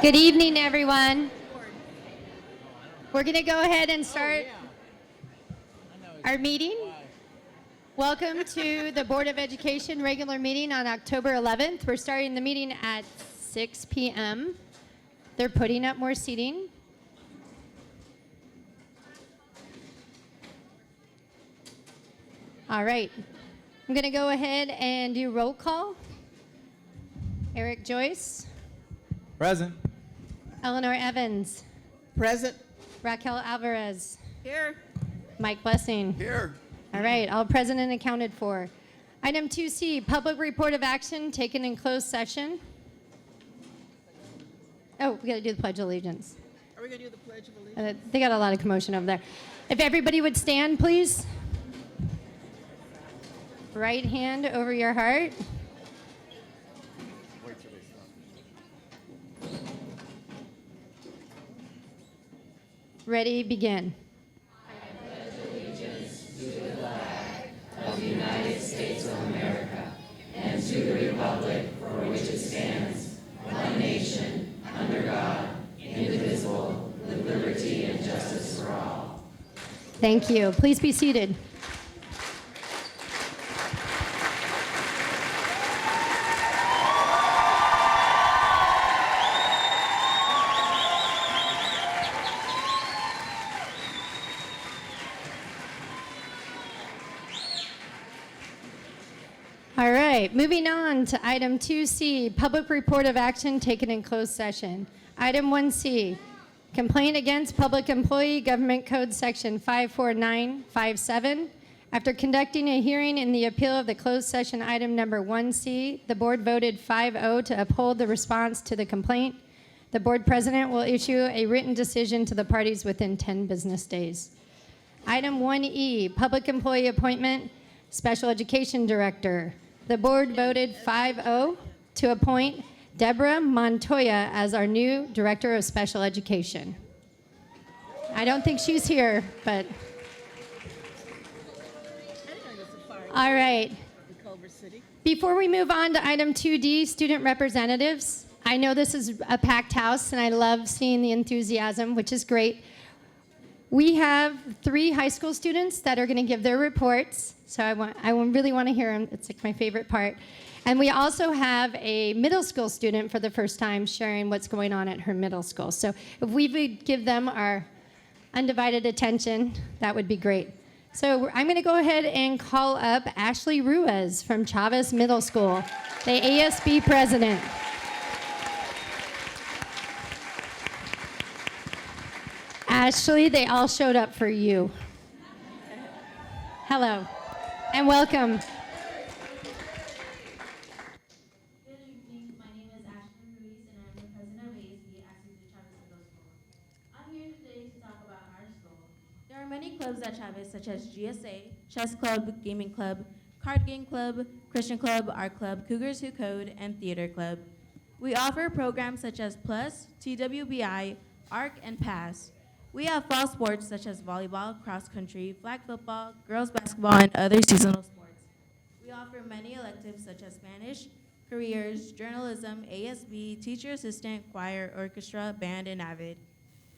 Good evening, everyone. We're going to go ahead and start our meeting. Welcome to the Board of Education regular meeting on October 11th. We're starting the meeting at 6 p.m. They're putting up more seating. All right. I'm going to go ahead and do roll call. Eric Joyce. Present. Eleanor Evans. Present. Raquel Alvarez. Here. Mike Blessing. Here. All right, all present and accounted for. Item 2C, public report of action taken in closed session. Oh, we got to do the Pledge of Allegiance. Are we going to do the Pledge of Allegiance? They got a lot of commotion over there. If everybody would stand, please. Right hand over your heart. Ready, begin. I pledge allegiance to the flag of the United States of America and to the republic for which it stands, one nation, under God, indivisible, with liberty and justice for all. Thank you. Please be seated. All right, moving on to item 2C, public report of action taken in closed session. Item 1C, complaint against public employee government code section 54957. After conducting a hearing in the appeal of the closed session item number 1C, the board voted 5-0 to uphold the response to the complaint. The board president will issue a written decision to the parties within 10 business days. Item 1E, public employee appointment, special education director. The board voted 5-0 to appoint Deborah Montoya as our new Director of Special Education. I don't think she's here, but... All right. Before we move on to item 2D, student representatives, I know this is a packed house, and I love seeing the enthusiasm, which is great. We have 3 high school students that are going to give their reports, so I really want to hear them. It's like my favorite part. And we also have a middle school student for the first time sharing what's going on at her middle school. So if we would give them our undivided attention, that would be great. So I'm going to go ahead and call up Ashley Ruiz from Chavez Middle School, the ASB president. Ashley, they all showed up for you. Hello, and welcome. Good evening. My name is Ashley Ruiz, and I'm the president of ASB at Chavez Middle School. I'm here today to talk about our school. There are many clubs at Chavez, such as GSA, Chess Club, Gaming Club, Card Game Club, Christian Club, Art Club, Cougars Who Code, and Theater Club. We offer programs such as Plus, TWBI, ARC, and PASS. We have fall sports such as volleyball, cross country, flag football, girls basketball, and other seasonal sports. We offer many electives such as Spanish, careers, journalism, ASB, teacher assistant, choir, orchestra, band, and AVID.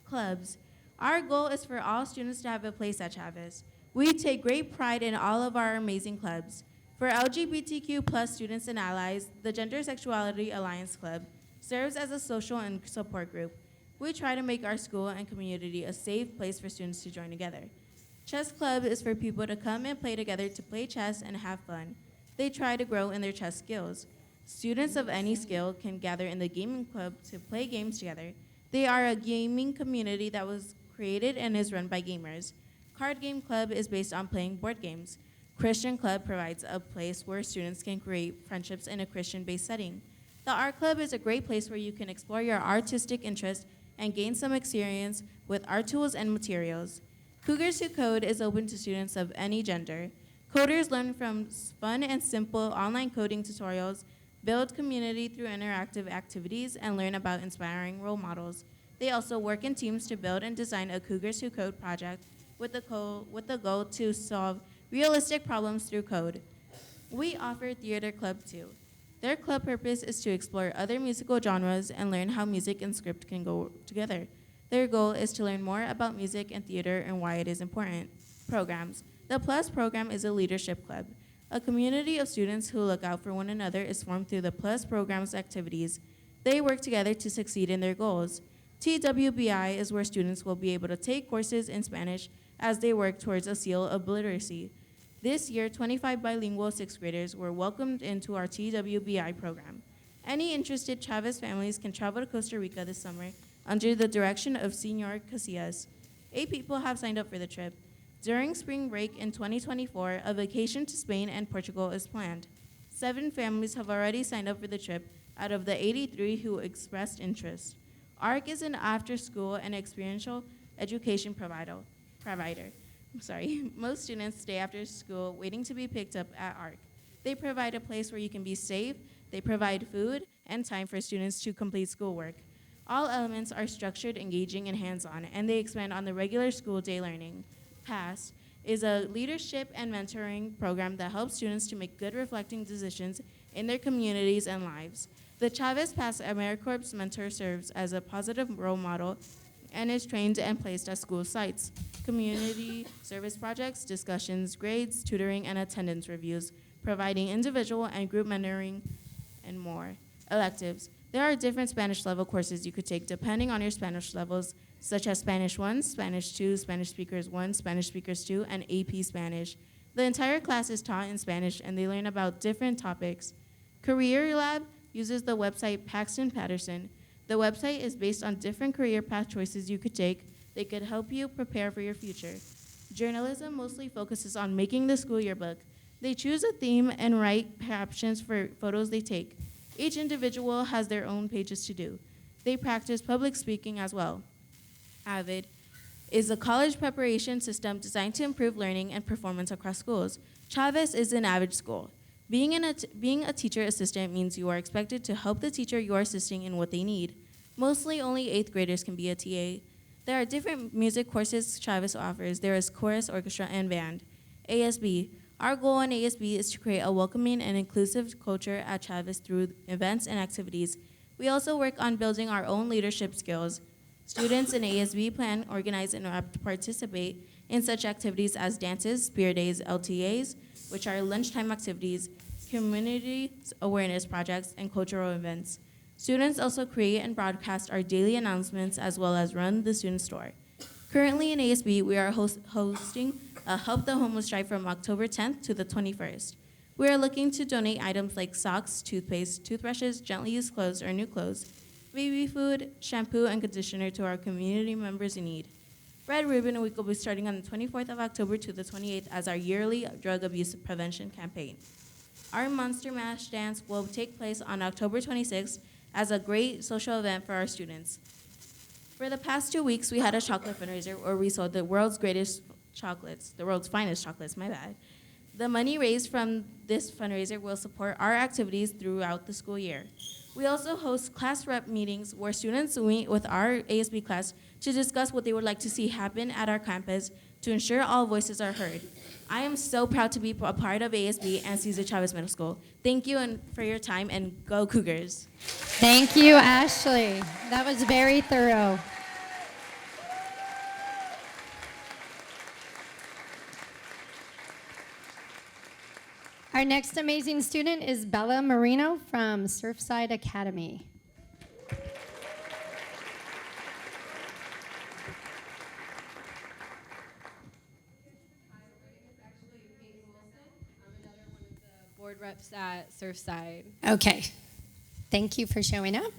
Clubs. Our goal is for all students to have a place at Chavez. We take great pride in all of our amazing clubs. For LGBTQ plus students and allies, the Gender Sexuality Alliance Club serves as a social and support group. We try to make our school and community a safe place for students to join together. Chess Club is for people to come and play together to play chess and have fun. They try to grow in their chess skills. Students of any skill can gather in the Gaming Club to play games together. They are a gaming community that was created and is run by gamers. Card Game Club is based on playing board games. Christian Club provides a place where students can create friendships in a Christian-based setting. The Art Club is a great place where you can explore your artistic interests and gain some experience with art tools and materials. Cougars Who Code is open to students of any gender. Coders learn from fun and simple online coding tutorials, build community through interactive activities, and learn about inspiring role models. They also work in teams to build and design a Cougars Who Code project with the goal to solve realistic problems through code. We offer Theater Club too. Their club purpose is to explore other musical genres and learn how music and script can go together. Their goal is to learn more about music and theater and why it is important. Programs. The Plus program is a leadership club. A community of students who look out for one another is formed through the Plus program's activities. They work together to succeed in their goals. TWBI is where students will be able to take courses in Spanish as they work towards a seal of literacy. This year, 25 bilingual sixth graders were welcomed into our TWBI program. Any interested Chavez families can travel to Costa Rica this summer under the direction of Senor Casillas. 8 people have signed up for the trip. During spring break in 2024, a vacation to Spain and Portugal is planned. 7 families have already signed up for the trip out of the 83 who expressed interest. ARC is an after-school and experiential education provider. Most students stay after school waiting to be picked up at ARC. They provide a place where you can be safe, they provide food, and time for students to complete schoolwork. All elements are structured, engaging, and hands-on, and they expand on the regular school day learning. PASS is a leadership and mentoring program that helps students to make good reflecting decisions in their communities and lives. The Chavez PASS AmeriCorps mentor serves as a positive role model and is trained and placed at school sites, community service projects, discussions, grades, tutoring, and attendance reviews, providing individual and group mentoring, and more. Electives. There are different Spanish level courses you could take depending on your Spanish levels, such as Spanish 1, Spanish 2, Spanish Speakers 1, Spanish Speakers 2, and AP Spanish. The entire class is taught in Spanish, and they learn about different topics. Career Lab uses the website Paxton Patterson. The website is based on different career path choices you could take. They could help you prepare for your future. Journalism mostly focuses on making the school yearbook. They choose a theme and write captions for photos they take. Each individual has their own pages to do. They practice public speaking as well. AVID is a college preparation system designed to improve learning and performance across schools. Chavez is an AVID school. Being a teacher assistant means you are expected to help the teacher you are assisting in what they need. Mostly only 8th graders can be a TA. There are different music courses Chavez offers. There is chorus, orchestra, and band. ASB. Our goal in ASB is to create a welcoming and inclusive culture at Chavez through events and activities. We also work on building our own leadership skills. Students in ASB plan, organize, and participate in such activities as dances, spirit days, LTAs, which are lunchtime activities, community awareness projects, and cultural events. Students also create and broadcast our daily announcements as well as run the student store. Currently in ASB, we are hosting a Help the Homeless drive from October 10th to the 21st. We are looking to donate items like socks, toothpaste, toothbrushes, gently used clothes or new clothes, baby food, shampoo, and conditioner to our community members in need. Red Ribbon Week will be starting on the 24th of October to the 28th as our yearly drug abuse prevention campaign. Our Monster Mash Dance will take place on October 26th as a great social event for our students. For the past 2 weeks, we had a chocolate fundraiser where we sold the world's finest chocolates, my bad. The money raised from this fundraiser will support our activities throughout the school year. We also host class rep meetings where students meet with our ASB class to discuss what they would like to see happen at our campus to ensure all voices are heard. I am so proud to be a part of ASB and Cesar Chavez Middle School. Thank you for your time, and go Cougars. Thank you, Ashley. That was very thorough. Our next amazing student is Bella Marino from Surfside Academy. Board reps at Surfside. Okay. Thank you for showing up.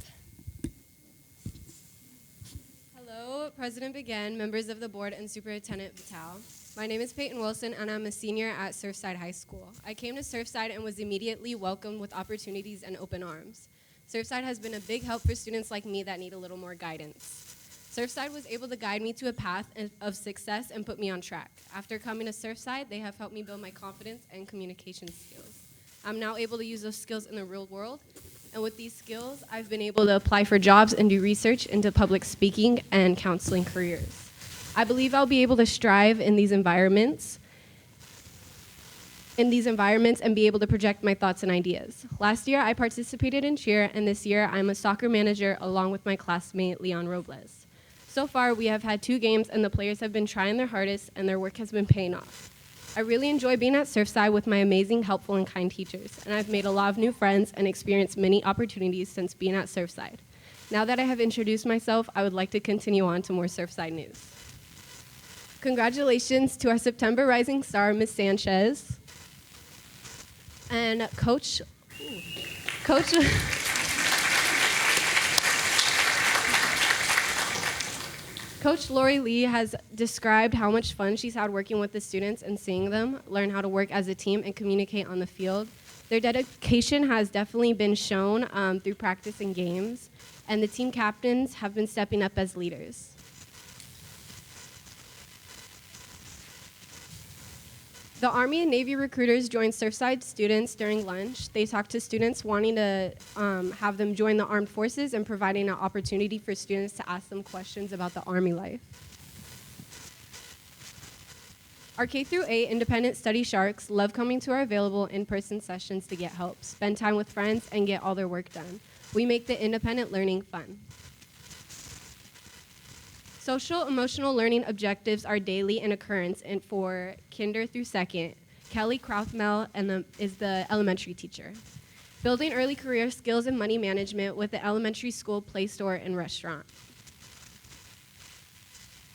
Hello, President Begin, members of the board, and Superintendent Vital. My name is Peyton Wilson, and I'm a senior at Surfside High School. I came to Surfside and was immediately welcomed with opportunities and open arms. Surfside has been a big help for students like me that need a little more guidance. Surfside was able to guide me to a path of success and put me on track. After coming to Surfside, they have helped me build my confidence and communication skills. I'm now able to use those skills in the real world, and with these skills, I've been able to apply for jobs and do research into public speaking and counseling careers. I believe I'll be able to strive in these environments in these environments and be able to project my thoughts and ideas. Last year, I participated in cheer, and this year, I'm a soccer manager along with my classmate, Leon Robles. So far, we have had 2 games, and the players have been trying their hardest, and their work has been paying off. I really enjoy being at Surfside with my amazing, helpful, and kind teachers, and I've made a lot of new friends and experienced many opportunities since being at Surfside. Now that I have introduced myself, I would like to continue on to more Surfside news. Congratulations to our September Rising Star, Ms. Sanchez, and Coach Lori Lee has described how much fun she's had working with the students and seeing them learn how to work as a team and communicate on the field. Their dedication has definitely been shown through practice and games, and the team captains have been stepping up as leaders. The Army and Navy recruiters joined Surfside students during lunch. They talked to students wanting to have them join the armed forces and providing an opportunity for students to ask them questions about the Army life. Our K-8 independent study sharks love coming to our available in-person sessions to get help, spend time with friends, and get all their work done. We make the independent learning fun. Social emotional learning objectives are daily in occurrence and for kinder through second. Kelly Krautmel is the elementary teacher. Building early career skills in money management with the elementary school play store and restaurant.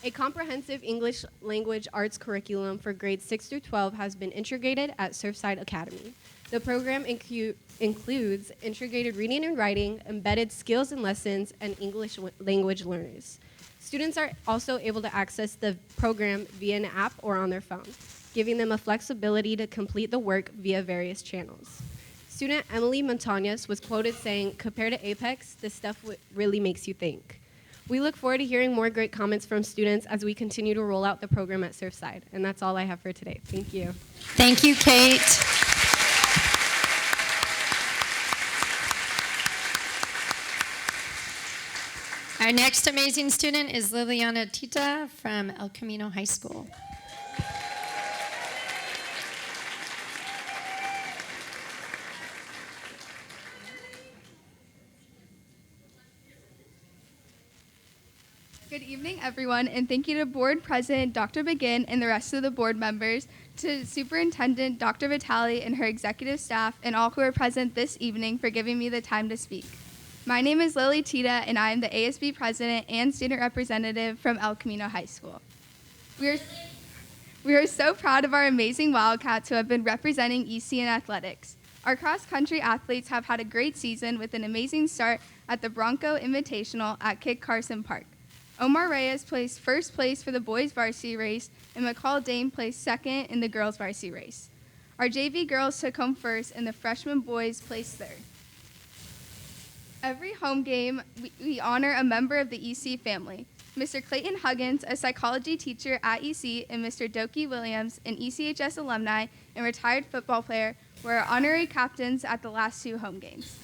A comprehensive English language arts curriculum for grades 6 through 12 has been integrated at Surfside Academy. The program includes integrated reading and writing, embedded skills and lessons, and English language learners. Students are also able to access the program via an app or on their phone, giving them a flexibility to complete the work via various channels. Student Emily Montañez was quoted saying, "Compared to Apex, this stuff really makes you think." We look forward to hearing more great comments from students as we continue to roll out the program at Surfside. And that's all I have for today. Thank you. Thank you, Kate. Our next amazing student is Liliana Tita from El Camino High School. Good evening, everyone, and thank you to Board President Dr. Begin and the rest of the board members, to Superintendent Dr. Vitale and her executive staff, and all who are present this evening for giving me the time to speak. My name is Lily Tita, and I am the ASB President and Student Representative from El Camino High School. We are so proud of our amazing Wildcats who have been representing EC in athletics. Our cross-country athletes have had a great season with an amazing start at the Bronco Invitational at Kit Carson Park. Omar Reyes placed first place for the boys varsity race, and McCall Dane placed second in the girls varsity race. Our JV girls took home first, and the freshman boys placed third. Every home game, we honor a member of the EC family. Mr. Clayton Huggins, a psychology teacher at EC, and Mr. Doki Williams, an ECHS alumni and retired football player, were our honorary captains at the last 2 home games.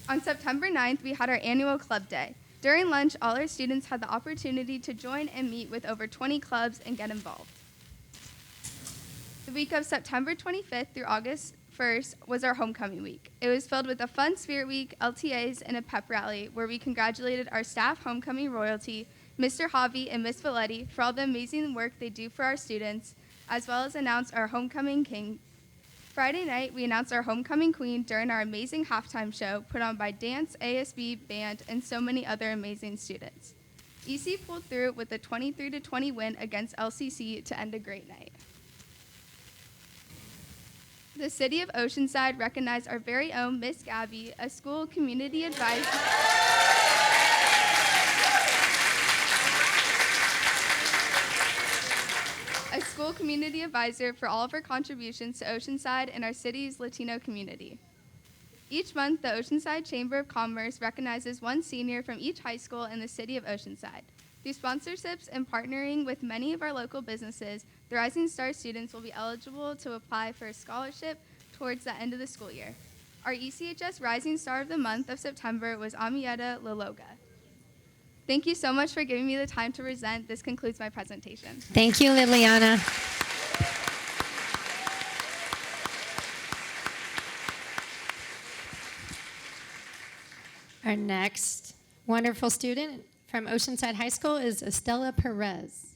On September 9th, we had our annual club day. During lunch, all our students had the opportunity to join and meet with over 20 clubs and get involved. The week of September 25th through August 1st was our homecoming week. It was filled with a fun spirit week, LTAs, and a pep rally where we congratulated our staff homecoming royalty, Mr. Javi and Miss Valetti, for all the amazing work they do for our students, as well as announced our homecoming king. Friday night, we announced our homecoming queen during our amazing halftime show put on by dance, ASB, band, and so many other amazing students. EC pulled through with a 23-20 win against LCC to end a great night. The City of Oceanside recognized our very own Miss Gabby, a school community advisor. A school community advisor for all of her contributions to Oceanside and our city's Latino community. Each month, the Oceanside Chamber of Commerce recognizes one senior from each high school in the city of Oceanside. Through sponsorships and partnering with many of our local businesses, the Rising Star students will be eligible to apply for a scholarship towards the end of the school year. Our ECHS Rising Star of the month of September was Amieta Laloga. Thank you so much for giving me the time to present. This concludes my presentation. Thank you, Liliana. Our next wonderful student from Oceanside High School is Estella Perez.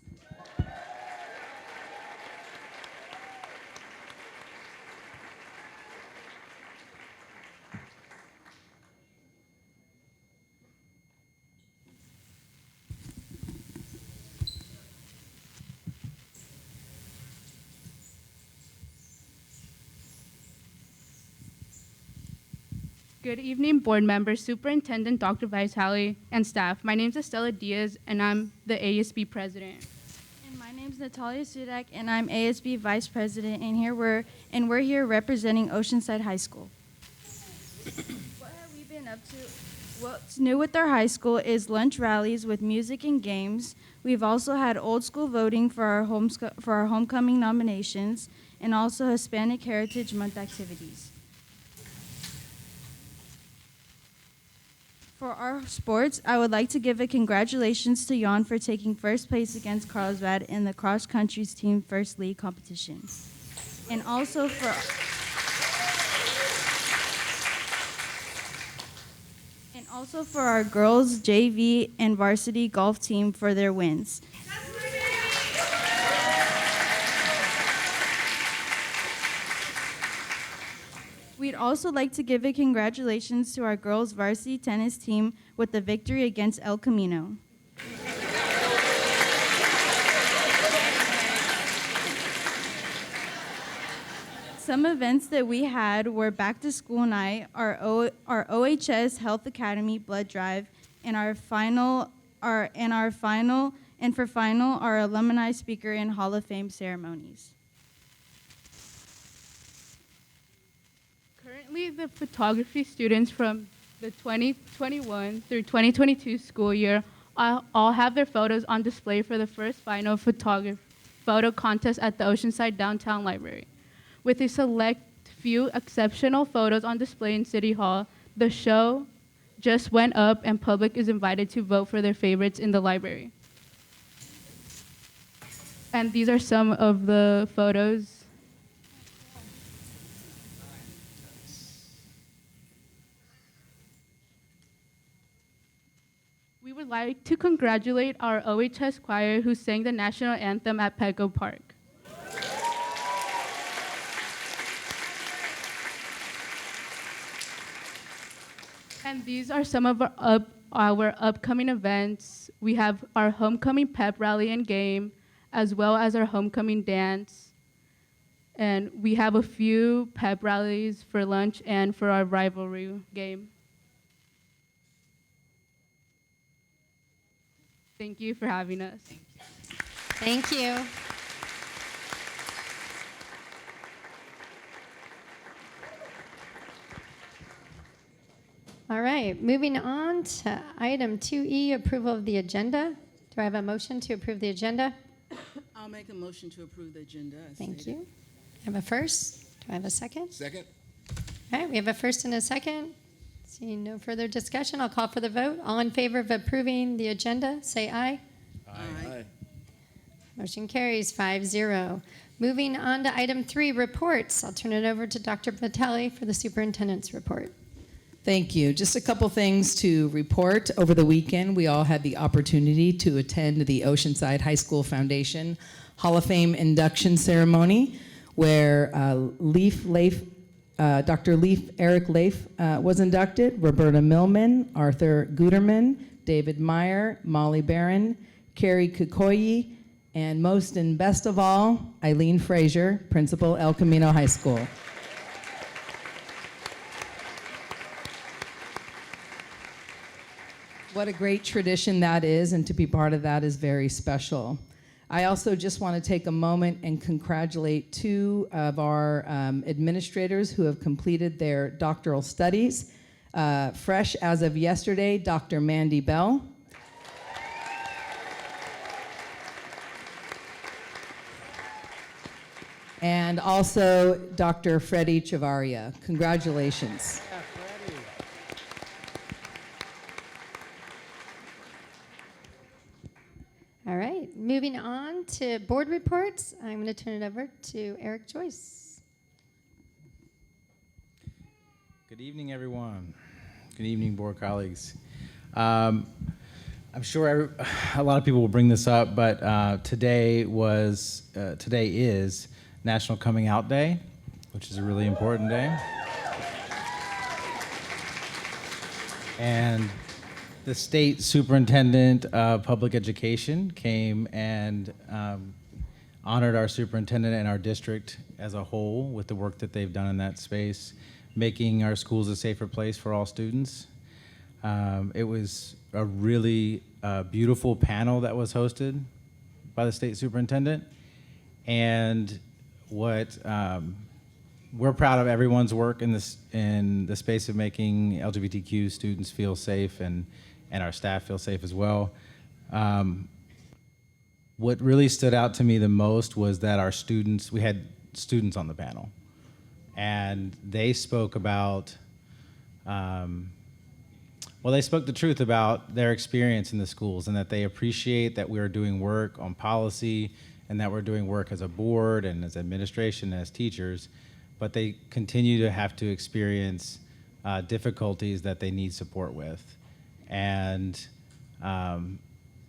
Good evening, board members, Superintendent Dr. Vitale, and staff. My name is Estella Diaz, and I'm the ASB president. And my name's Natalia Sudak, and I'm ASB Vice President, and we're here representing Oceanside High School. What have we been up to? What's new with our high school is lunch rallies with music and games. We've also had old school voting for our homecoming nominations, and also Hispanic Heritage Month activities. For our sports, I would like to give a congratulations to Jan for taking first place against Carlsbad in the cross country team first league competition. And also for our girls JV and varsity golf team for their wins. We'd also like to give a congratulations to our girls varsity tennis team with the victory against El Camino. Some events that we had were back to school night, our OHS Health Academy blood drive, and our final, our alumni speaker and Hall of Fame ceremonies. Currently, the photography students from the 2021 through 2022 school year all have their photos on display for the first final photo contest at the Oceanside Downtown Library. With a select few exceptional photos on display in City Hall, the show just went up and public is invited to vote for their favorites in the library. And these are some of the photos. We would like to congratulate our OHS choir who sang the national anthem at Petco Park. And these are some of our upcoming events. We have our homecoming pep rally and game, as well as our homecoming dance. And we have a few pep rallies for lunch and for our rivalry game. Thank you for having us. Thank you. All right, moving on to item 2E, approval of the agenda. Do I have a motion to approve the agenda? I'll make a motion to approve the agenda. as Thank stated. you. I have a first. Do I have a second? Second? All right, we have a first and a second. Seeing no further discussion, I'll call for the vote. All in favor of approving the agenda, say aye. Aye. Motion carries 5-0. Moving on to item 3, reports. I'll turn it over to Dr. Vitale for the superintendent's report. Thank you. Just a couple things to report. Over the weekend, we all had the opportunity to attend the Oceanside High School Foundation Hall of Fame induction ceremony, where Dr. Eric Leif was inducted, Roberta Millman, Arthur Guterman, David Meyer, Molly Barron, Carrie Kikoyi, and most and best of all, Eileen Frazier, Principal El Camino High School. What a great tradition that is, and to be part of that is very special. I also just want to take a moment and congratulate 2 of our administrators who have completed their doctoral studies. Fresh as of yesterday, Dr. Mandy Bell. And also Dr. Freddie Chavaria. Congratulations. All right, moving on to board reports. I'm going to turn it over to Eric Joyce. Good evening, everyone. Good evening, board colleagues. I'm sure a lot of people will bring this up, but today is National Coming Out Day, which is a really important day. And the state superintendent of public education came and honored our superintendent and our district as a whole with the work that they've done in that space, making our schools a safer place for all students. It was a really beautiful panel that was hosted by the state superintendent. And what we're proud of everyone's work in the space of making LGBTQ students feel safe and our staff feel safe as well. What really stood out to me the most was that we had students on the panel, and they spoke about, they spoke the truth about their experience in the schools, and that they appreciate that we're doing work on policy and that we're doing work as a board and as administration and as teachers, but they continue to have to experience difficulties that they need support with. And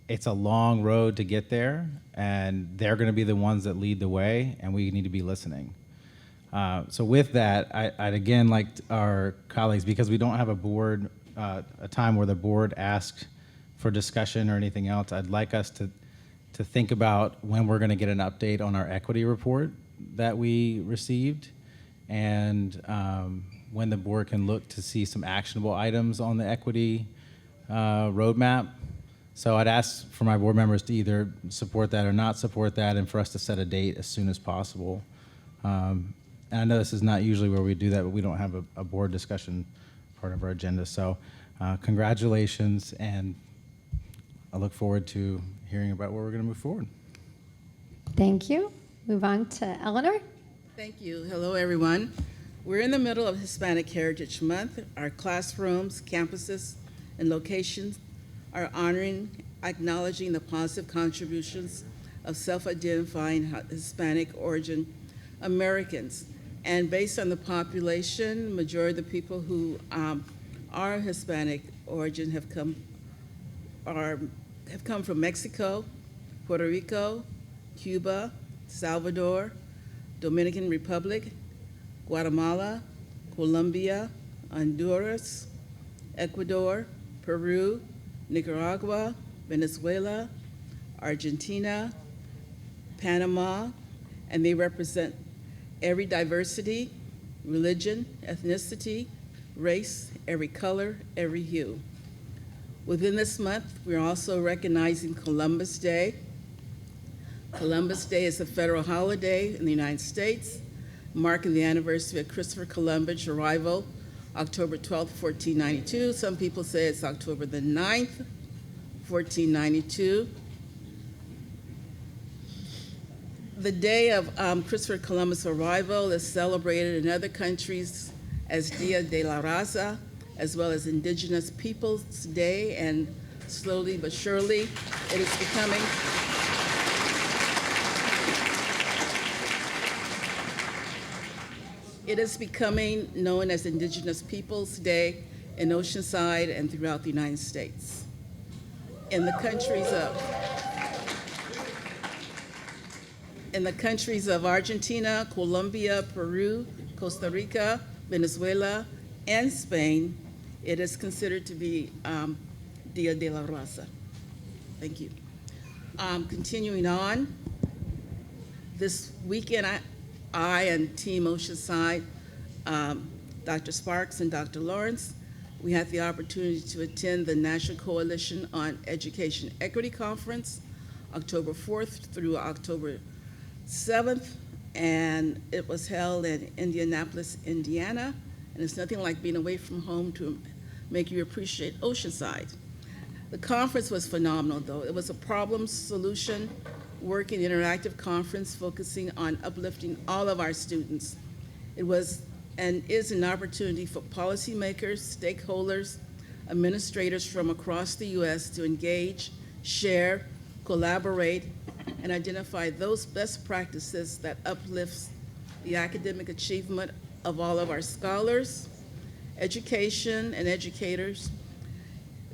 it's a long road to get there, and they're going to be the ones that lead the way, and we need to be listening. So with that, I'd again like our colleagues, because we don't have a time where the board asks for discussion or anything else, I'd like us to think about when we're going to get an update on our equity report that we received, and when the board can look to see some actionable items on the equity roadmap. So I'd ask for my board members to either support that or not support that, and for us to set a date as soon as possible. And I know this is not usually where we do that, but we don't have a board discussion part of our agenda. So congratulations, and I look forward to hearing about where we're going to move forward. Thank you. Move on to Eleanor. Thank you. Hello, everyone. We're in the middle of Hispanic Heritage Month. Our classrooms, campuses, and locations are honoring, acknowledging the positive contributions of self-identifying Hispanic origin Americans. And based on the population, majority of the people who are Hispanic origin have come from Mexico, Puerto Rico, Cuba, Salvador, Dominican Republic, Guatemala, Colombia, Honduras, Ecuador, Peru, Nicaragua, Venezuela, Argentina, Panama, and they represent every diversity, religion, ethnicity, race, every color, every hue. Within this month, we're also recognizing Columbus Day. Columbus Day is a federal holiday in the United States, marking the anniversary of Christopher Columbus' arrival, October 12, 1492. Some people say it's October the 9th, 1492. The day of Christopher Columbus' arrival is celebrated in other countries as Dia de la Raza, as well as Indigenous Peoples Day, and slowly but surely it is becoming known as Indigenous Peoples Day in Oceanside and throughout the United States. In the countries of Argentina, Colombia, Peru, Costa Rica, Venezuela, and Spain, it is considered to be Dia de la Raza. Thank you. Continuing on, this weekend I and Team Oceanside, Dr. Sparks and Dr. Lawrence, we had the opportunity to attend the National Coalition on Education Equity Conference, October 4th through October 7th, and it was held in Indianapolis, Indiana, and it's nothing like being away from home to make you appreciate Oceanside. The conference was phenomenal, though. It was a problem solution working interactive conference focusing on uplifting all of our students. It was and is an opportunity for policymakers, stakeholders, administrators from across the U.S. to engage, share, collaborate, and identify those best practices that uplifts the academic achievement of all of our scholars education and educators.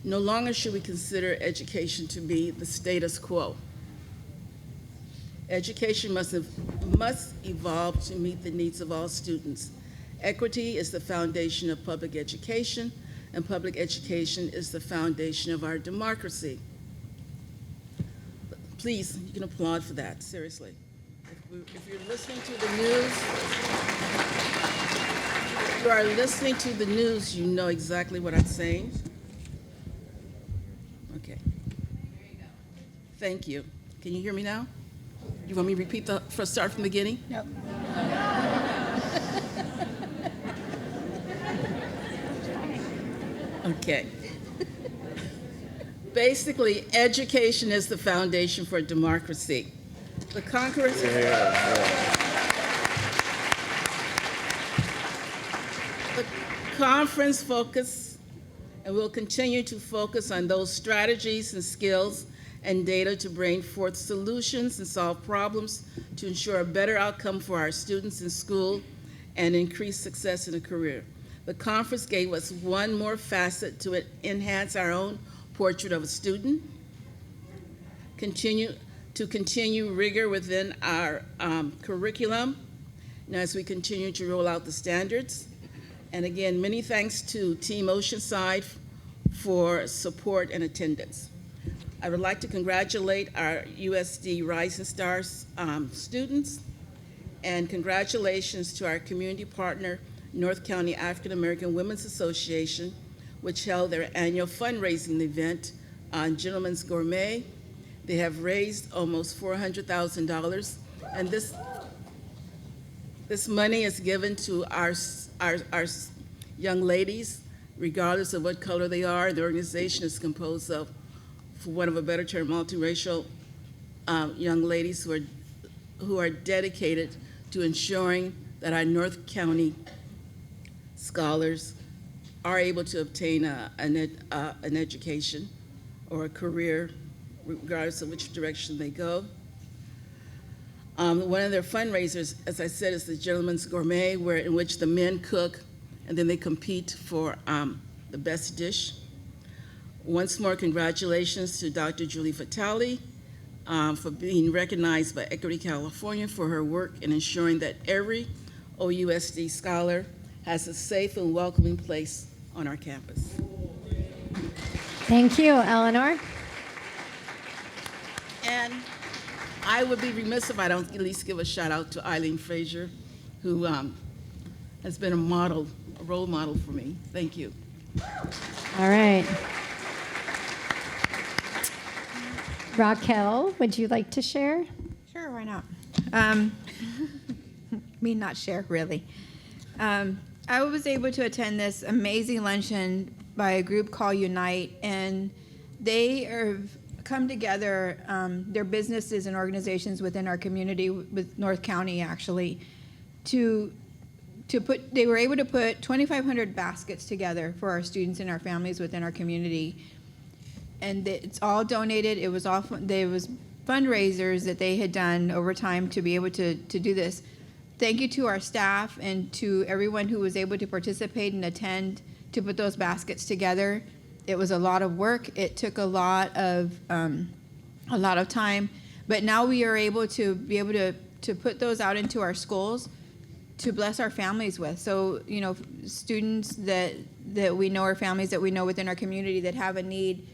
No longer should we consider education to be the status quo. Education must evolve to meet the needs of all students. Equity is the foundation of public education, and public education is the foundation of our democracy. Please, you can applaud for that, seriously. If you're listening to the news, if you are listening to the news, you know exactly what I'm saying. Okay. There you go. Thank you. Can you hear me now? You want me to repeat start from the beginning? Yep. Okay. Basically, education is the foundation for democracy. The Congress. The conference focus and will continue to focus on those strategies and skills and data to bring forth solutions and solve problems to ensure a better outcome for our students in school and increase success in a career. The conference gave us one more facet to enhance our own portrait of a student, continue rigor within our curriculum, and as we continue to roll out the standards. And again, many thanks to Team Oceanside for support and attendance. I would like to congratulate our USD Rising Stars students, and congratulations to our community partner, North County African American Women's Association, which held their annual fundraising event on Gentleman's Gourmet. They have raised almost $400,000, and this money is given to our young ladies, regardless of what color they are. The organization is composed of, for want of a better term, multiracial young ladies who are dedicated to ensuring that our North County scholars are able to obtain an education or a career, regardless of which direction they go. One of their fundraisers, as I said, is the Gentleman's Gourmet, in which the men cook and then they compete for the best dish. Once more, congratulations to Dr. Julie Vitale for being recognized by Equity California for her work in ensuring that every OUSD scholar has a safe and welcoming place on our campus. Thank you, Eleanor. And I would be remiss if I don't at least give a shout out to Eileen Frazier, who has been a role model for me. Thank you. All right. Raquel, would you like to share? Sure, why not? Me not share, really. I was able to attend this amazing luncheon by a group called Unite, and they have come together, their businesses and organizations within our community, with North County actually, they were able to put 2,500 baskets together for our students and our families within our community. And it's all donated. There was fundraisers that they had done over time to be able to do this. Thank you to our staff and to everyone who was able to participate and attend to put those baskets together. It was a lot of work. It took a lot of time, but now we are able to put those out into our schools to bless our families with. So, students that we know, or families that we know within our community that have a need.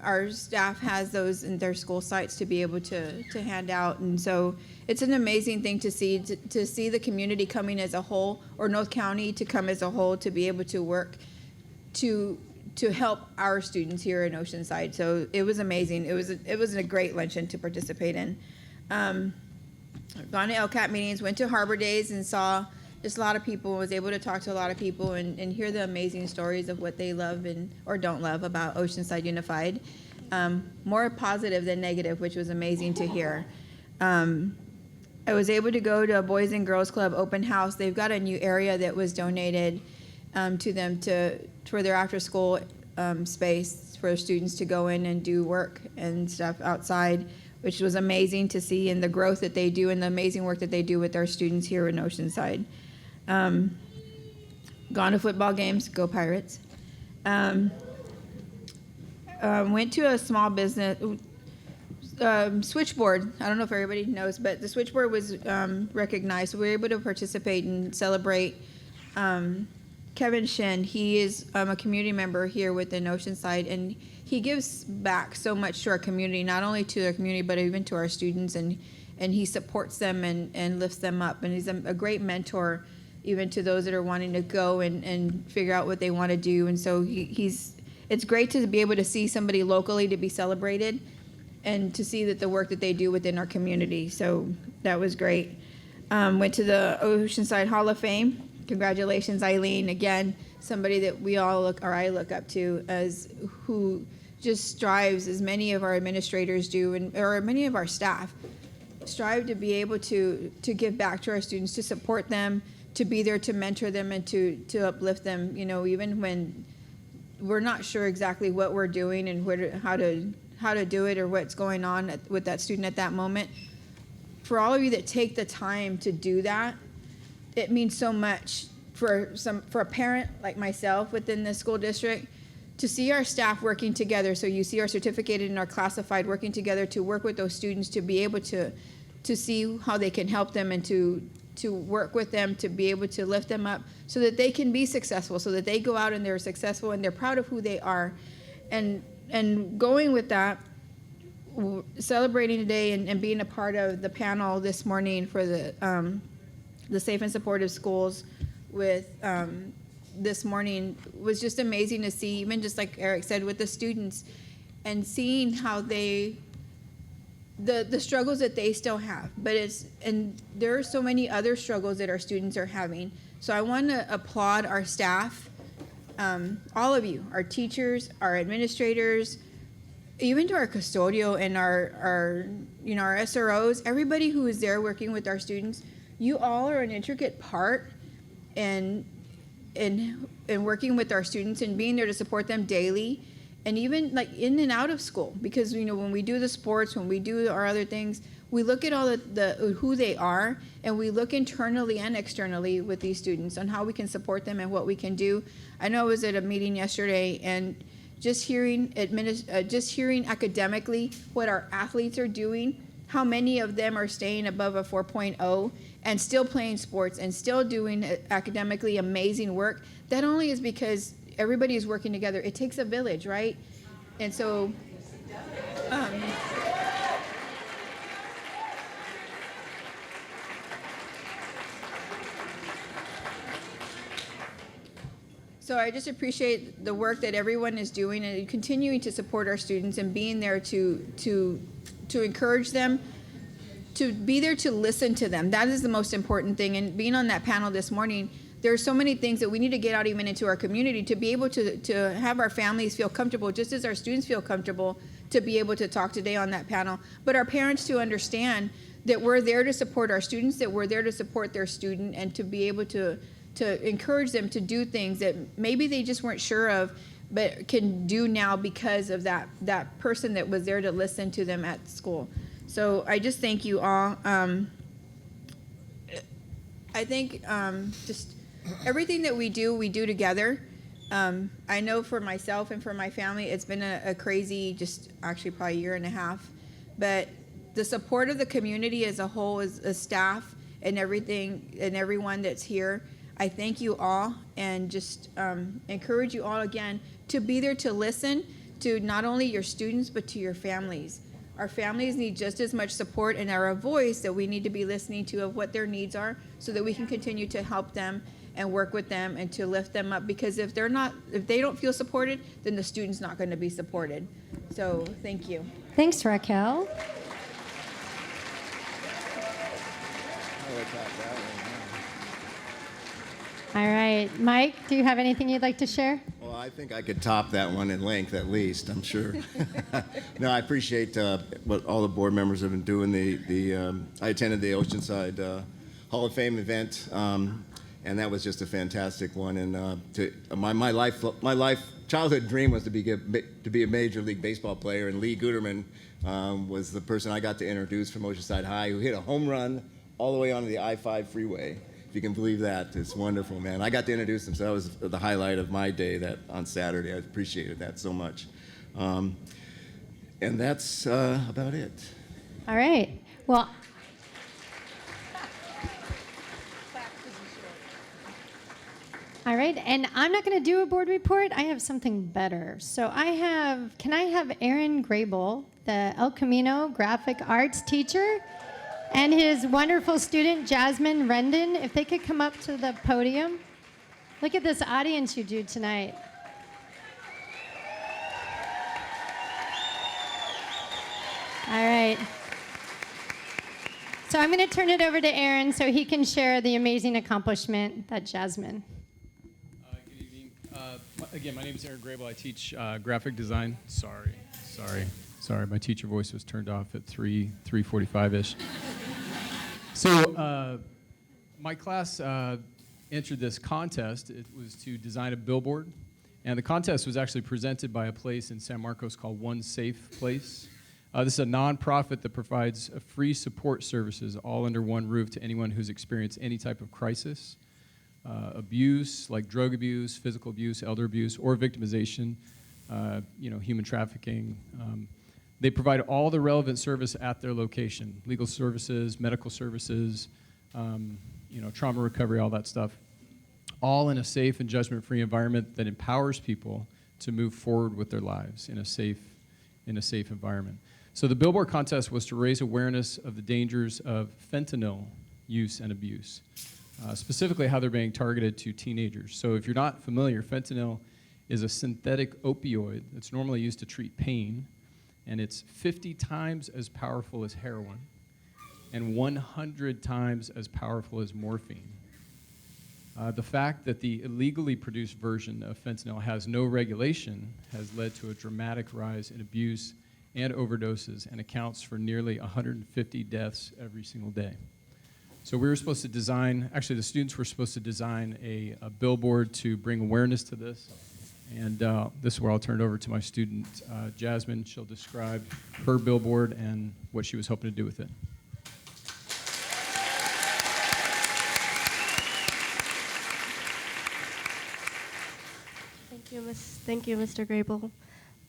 Our staff has those in their school sites to be able to hand out. And so it's an amazing thing to see the community coming as a whole, or North County to come as a whole, to be able to work to help our students here in Oceanside. So it was amazing. It was a great luncheon to participate in. Gone to LCAP meetings, went to Harbor Days and saw just a lot of people, was able to talk to a lot of people and hear the amazing stories of what they love or don't love about Oceanside Unified. More positive than negative, which was amazing to hear. I was able to go to a Boys and Girls Club open house. They've got a new area that was donated to them for their after school space for students to go in and do work and stuff outside, which was amazing to see, and the growth that they do and the amazing work that they do with our students here in Oceanside. gone to football games, go Pirates. Went to a small business, switchboard. I don't know if everybody knows, but the switchboard was recognized. We were able to participate and celebrate Kevin Shin. He is a community member here within Oceanside, and he gives back so much to our community, not only to our community, but even to our students, and he supports them and lifts them up. And he's a great mentor, even to those that are wanting to go and figure out what they want to do. And so it's great to be able to see somebody locally to be celebrated and to see that the work that they do within our community. So that was great. Went to the Oceanside Hall of Fame. Congratulations, Eileen. Again, somebody that I look up to as who just strives, as many of our administrators do, or many of our staff strive to be able to give back to our students, to support them, to be there to mentor them and to uplift them, even when we're not sure exactly what we're doing and how to do it or what's going on with that student at that moment. For all of you that take the time to do that, it means so much for a parent like myself within the school district to see our staff working together. So you see our certificated and our classified working together to work with those students, to be able to see how they can help them and to work with them, to be able to lift them up so that they can be successful, so that they go out and they're successful and they're proud of who they are. And going with that, celebrating today and being a part of the panel this morning for the Safe and Supportive Schools with this morning was just amazing to see, even just like Eric said, with the students and seeing how the struggles that they still have, and there are so many other struggles that our students are having. So I want to applaud our staff, all of you, our teachers, our administrators, even to our custodial and our SROs, everybody who is there working with our students. You all are an intricate part in working with our students and being there to support them daily. And even like in and out of school, because when we do the sports, when we do our other things, we look at all the who they are, and we look internally and externally with these students on how we can support them and what we can do. I know I was at a meeting yesterday, and just hearing academically what our athletes are doing, how many of them are staying above a 4.0 and still playing sports and still doing academically amazing work. That only is because everybody is working together. It takes a village, right? And so, so I just appreciate the work that everyone is doing and continuing to support our students and being there to encourage them, to be there to listen to them. That is the most important thing. And being on that panel this morning, there are so many things that we need to get out even into our community to be able to have our families feel comfortable, just as our students feel comfortable to be able to talk today on that panel. But our parents to understand that we're there to support our students, that we're there to support their student, and to be able to encourage them to do things that maybe they just weren't sure of, but can do now because of that person that was there to listen to them at school. So I just thank you all. I think just everything that we do together. I know for myself and for my family, it's been a crazy, just actually probably a year and a half. But the support of the community as a whole, as a staff and everything, and everyone that's here, I thank you all and just encourage you all again to be there to listen to not only your students, but to your families. Our families need just as much support and are a voice that we need to be listening to of what their needs are so that we can continue to help them and work with them and to lift them up, because if they don't feel supported, then the student's not going to be supported. So thank you. Thanks, Raquel. All right, Mike, do you have anything you'd like to share? Well, I think I could top that one in length at least, I'm sure. No, I appreciate what all the board members have been doing. I attended the Oceanside Hall of Fame event, and that was just a fantastic one. And my childhood dream was to be a Major League Baseball player, and Lee Guterman was the person I got to introduce from Oceanside High, who hit a home run all the way onto the I-5 freeway. If you can believe that. It's wonderful, man. I got to introduce him, so that was the highlight of my day that on Saturday. I appreciated that so much. And that's about it. All right. Well, all right, and I'm not going to do a board report. I have something better. So can I have Aaron Grable, the El Camino graphic arts teacher, and his wonderful student, Jasmine Rendon, if they could come up to the podium. Look at this audience you do tonight. All right. So I'm going to turn it over to Aaron so he can share the amazing accomplishment that Jasmine. Good evening. Again, my name is Aaron Grable. I teach graphic design. Sorry. My teacher voice was turned off at 3:45-ish. So my class entered this contest. It was to design a billboard. And the contest was actually presented by a place in San Marcos called One Safe Place. This is a nonprofit that provides free support services all under one roof to anyone who's experienced any type of crisis, abuse, like drug abuse, physical abuse, elder abuse, or victimization, human trafficking. They provide all the relevant service at their location: legal services, medical services, trauma recovery, all that stuff, all in a safe and judgment-free environment that empowers people to move forward with their lives in a safe environment. So the billboard contest was to raise awareness of the dangers of fentanyl use and abuse, specifically how they're being targeted to teenagers. So if you're not familiar, fentanyl is a synthetic opioid that's normally used to treat pain, and it's 50 times as powerful as heroin and 100 times as powerful as morphine. The fact that the illegally produced version of fentanyl has no regulation has led to a dramatic rise in abuse and overdoses and accounts for nearly 150 deaths every single day. So we were supposed to design, actually the students were supposed to design a billboard to bring awareness to this. And this is where I'll turn it over to my student, Jasmine. She'll describe her billboard and what she was hoping to do with it. Thank you, Mr. Grable.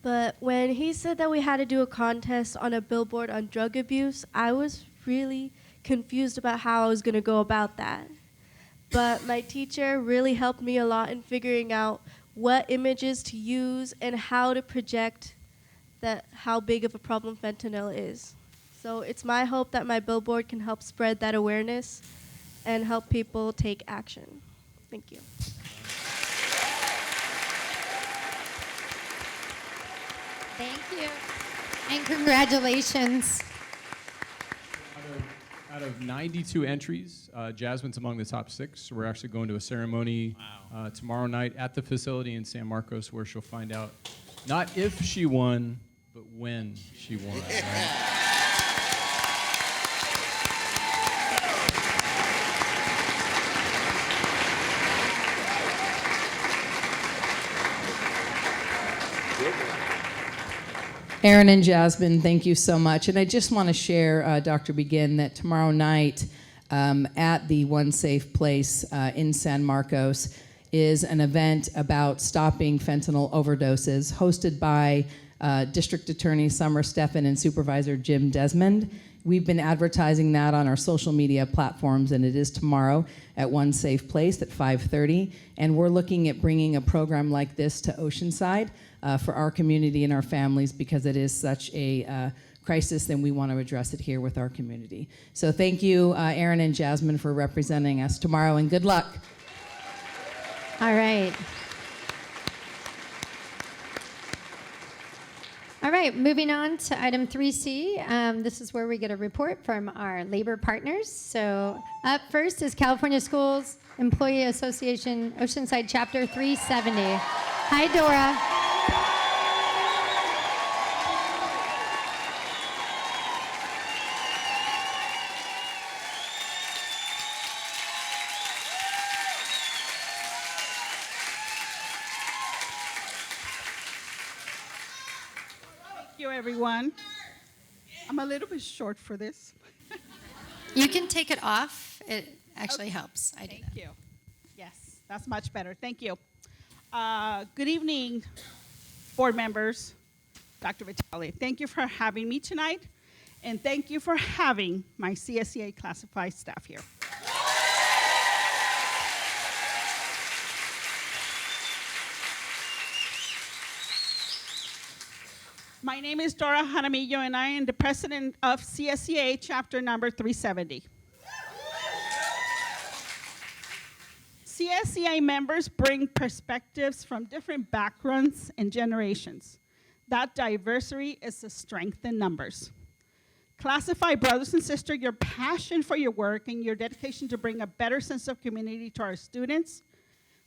But when he said that we had to do a contest on a billboard on drug abuse, I was really confused about how I was going to go about that. But my teacher really helped me a lot in figuring out what images to use and how to project how big of a problem fentanyl is. So it's my hope that my billboard can help spread that awareness and help people take action. Thank you. Thank you. And congratulations. Out of 92 entries, Jasmine's among the top 6. So we're actually going to a ceremony tomorrow night at the facility in San Marcos where she'll find out not if she won, but when she won. Right? Aaron and Jasmine, thank you so much. And I just want to share, Dr. Begin, that tomorrow night at the One Safe Place in San Marcos is an event about stopping fentanyl overdoses hosted by District Attorney Summer Steffen and Supervisor Jim Desmond. We've been advertising that on our social media platforms, and it is tomorrow at One Safe Place at 5:30. And we're looking at bringing a program like this to Oceanside for our community and our families because it is such a crisis, and we want to address it here with our community. So thank you, Aaron and Jasmine, for representing us tomorrow, and good luck. All right. All right, moving on to item 3C. This is where we get a report from our labor partners. So up first is California Schools Employee Association Oceanside Chapter 370. Hi, Dora. Thank you, everyone. I'm a little bit short for this. You can take it off. actually helps. I do Thank that. you. Yes, that's much better. Thank you. Good evening, board members, Dr. Vitale. Thank you for having me tonight, and thank you for having my CSEA classified staff here. My name is Dora Jaramillo, and I am the president of CSEA chapter number 370. CSEA members bring perspectives from different backgrounds and generations. That diversity is a strength in numbers. Classified brothers and sisters, your passion for your work and your dedication to bring a better sense of community to our students,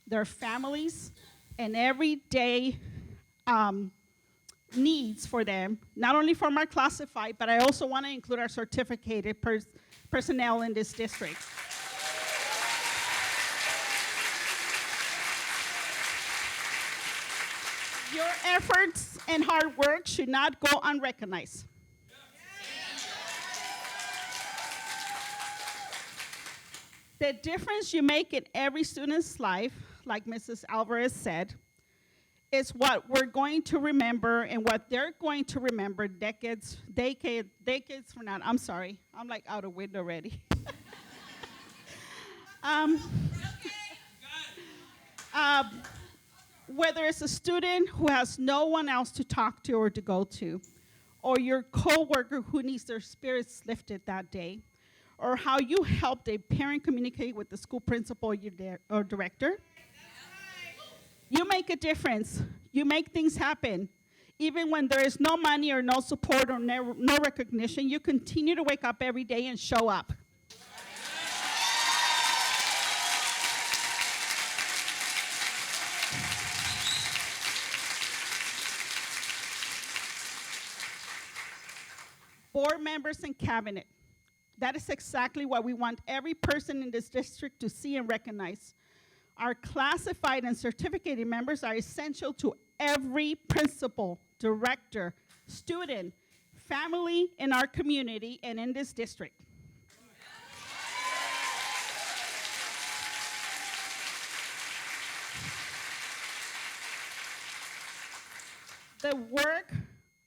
their families, and everyday needs for them, not only from our classified, but I also want to include our certificated personnel in this district. Your efforts and hard work should not go unrecognized. The difference you make in every student's life, like Mrs. Alvarez said, is what we're going to remember and what they're going to remember decades from now. I'm sorry, I'm like out of wind already. Whether it's a student who has no one else to talk to or to go to, or your coworker who needs their spirits lifted that day, or how you helped a parent communicate with the school principal or director, you make a difference. You make things happen. Even when there is no money or no support or no recognition, you continue to wake up every day and show up. Board members and cabinet. That is exactly what we want every person in this district to see and recognize. Our classified and certificated members are essential to every principal, director, student, family in our community and in this district. The work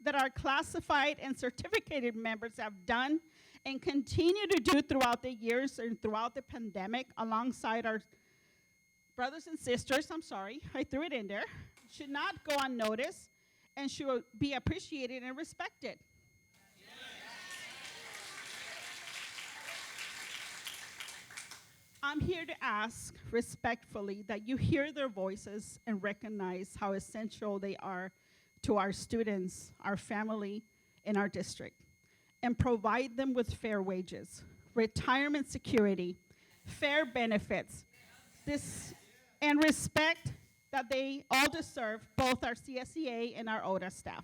that our classified and certificated members have done and continue to do throughout the years and throughout the pandemic alongside our brothers and sisters, I'm sorry, I threw it in there, should not go unnoticed and should be appreciated and respected. I'm here to ask respectfully that you hear their voices and recognize how essential they are to our students, our family, and our district, and provide them with fair wages, retirement security, fair benefits, and respect that they all deserve, both our CSEA and our ODA staff.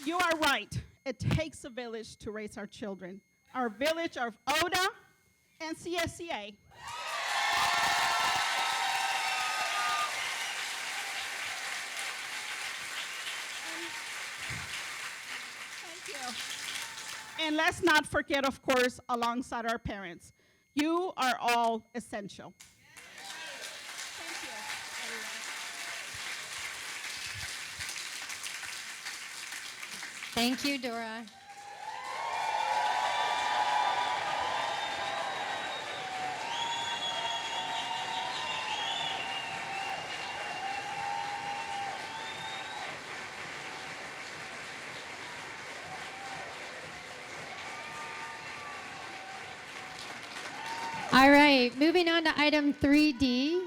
You are right. It takes a village to raise our children. Our village of ODA and CSEA. Thank you. And let's not forget, of course, alongside our parents. You are all essential. Thank you, everyone. Thank you, Dora. All right, moving on to item 3D.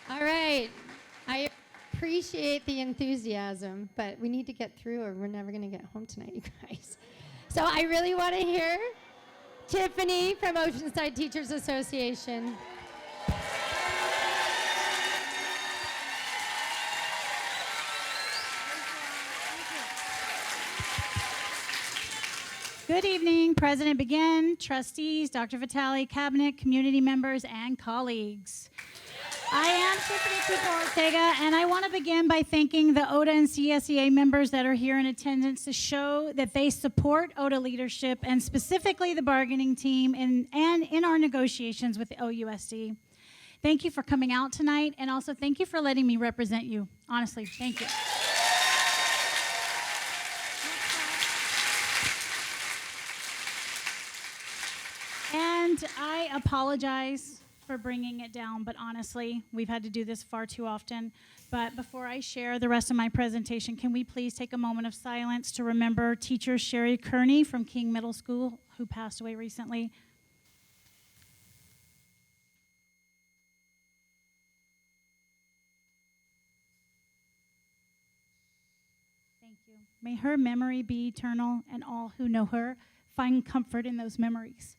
All right, I appreciate the enthusiasm, but we need to get through or we're never going to get home tonight, you guys. So I really want to hear Tiffany from Oceanside Teachers Association. Good evening, President Begin, trustees, Dr. Vitale, cabinet, community members, and colleagues. I am Superintendent Ortega, and I want to begin by thanking the ODA and CSEA members that are here in attendance to show that they support ODA leadership and specifically the bargaining team and in our negotiations with the OUSD. Thank you for coming out tonight, and also thank you for letting me represent you. Honestly, thank you. And I apologize for bringing it down, but honestly, we've had to do this far too often. But before I share the rest of my presentation, can we please take a moment of silence to remember teacher Sherry Kearney from King Middle School, who passed away recently. Thank you. May her memory be eternal, and all who know her find comfort in those memories.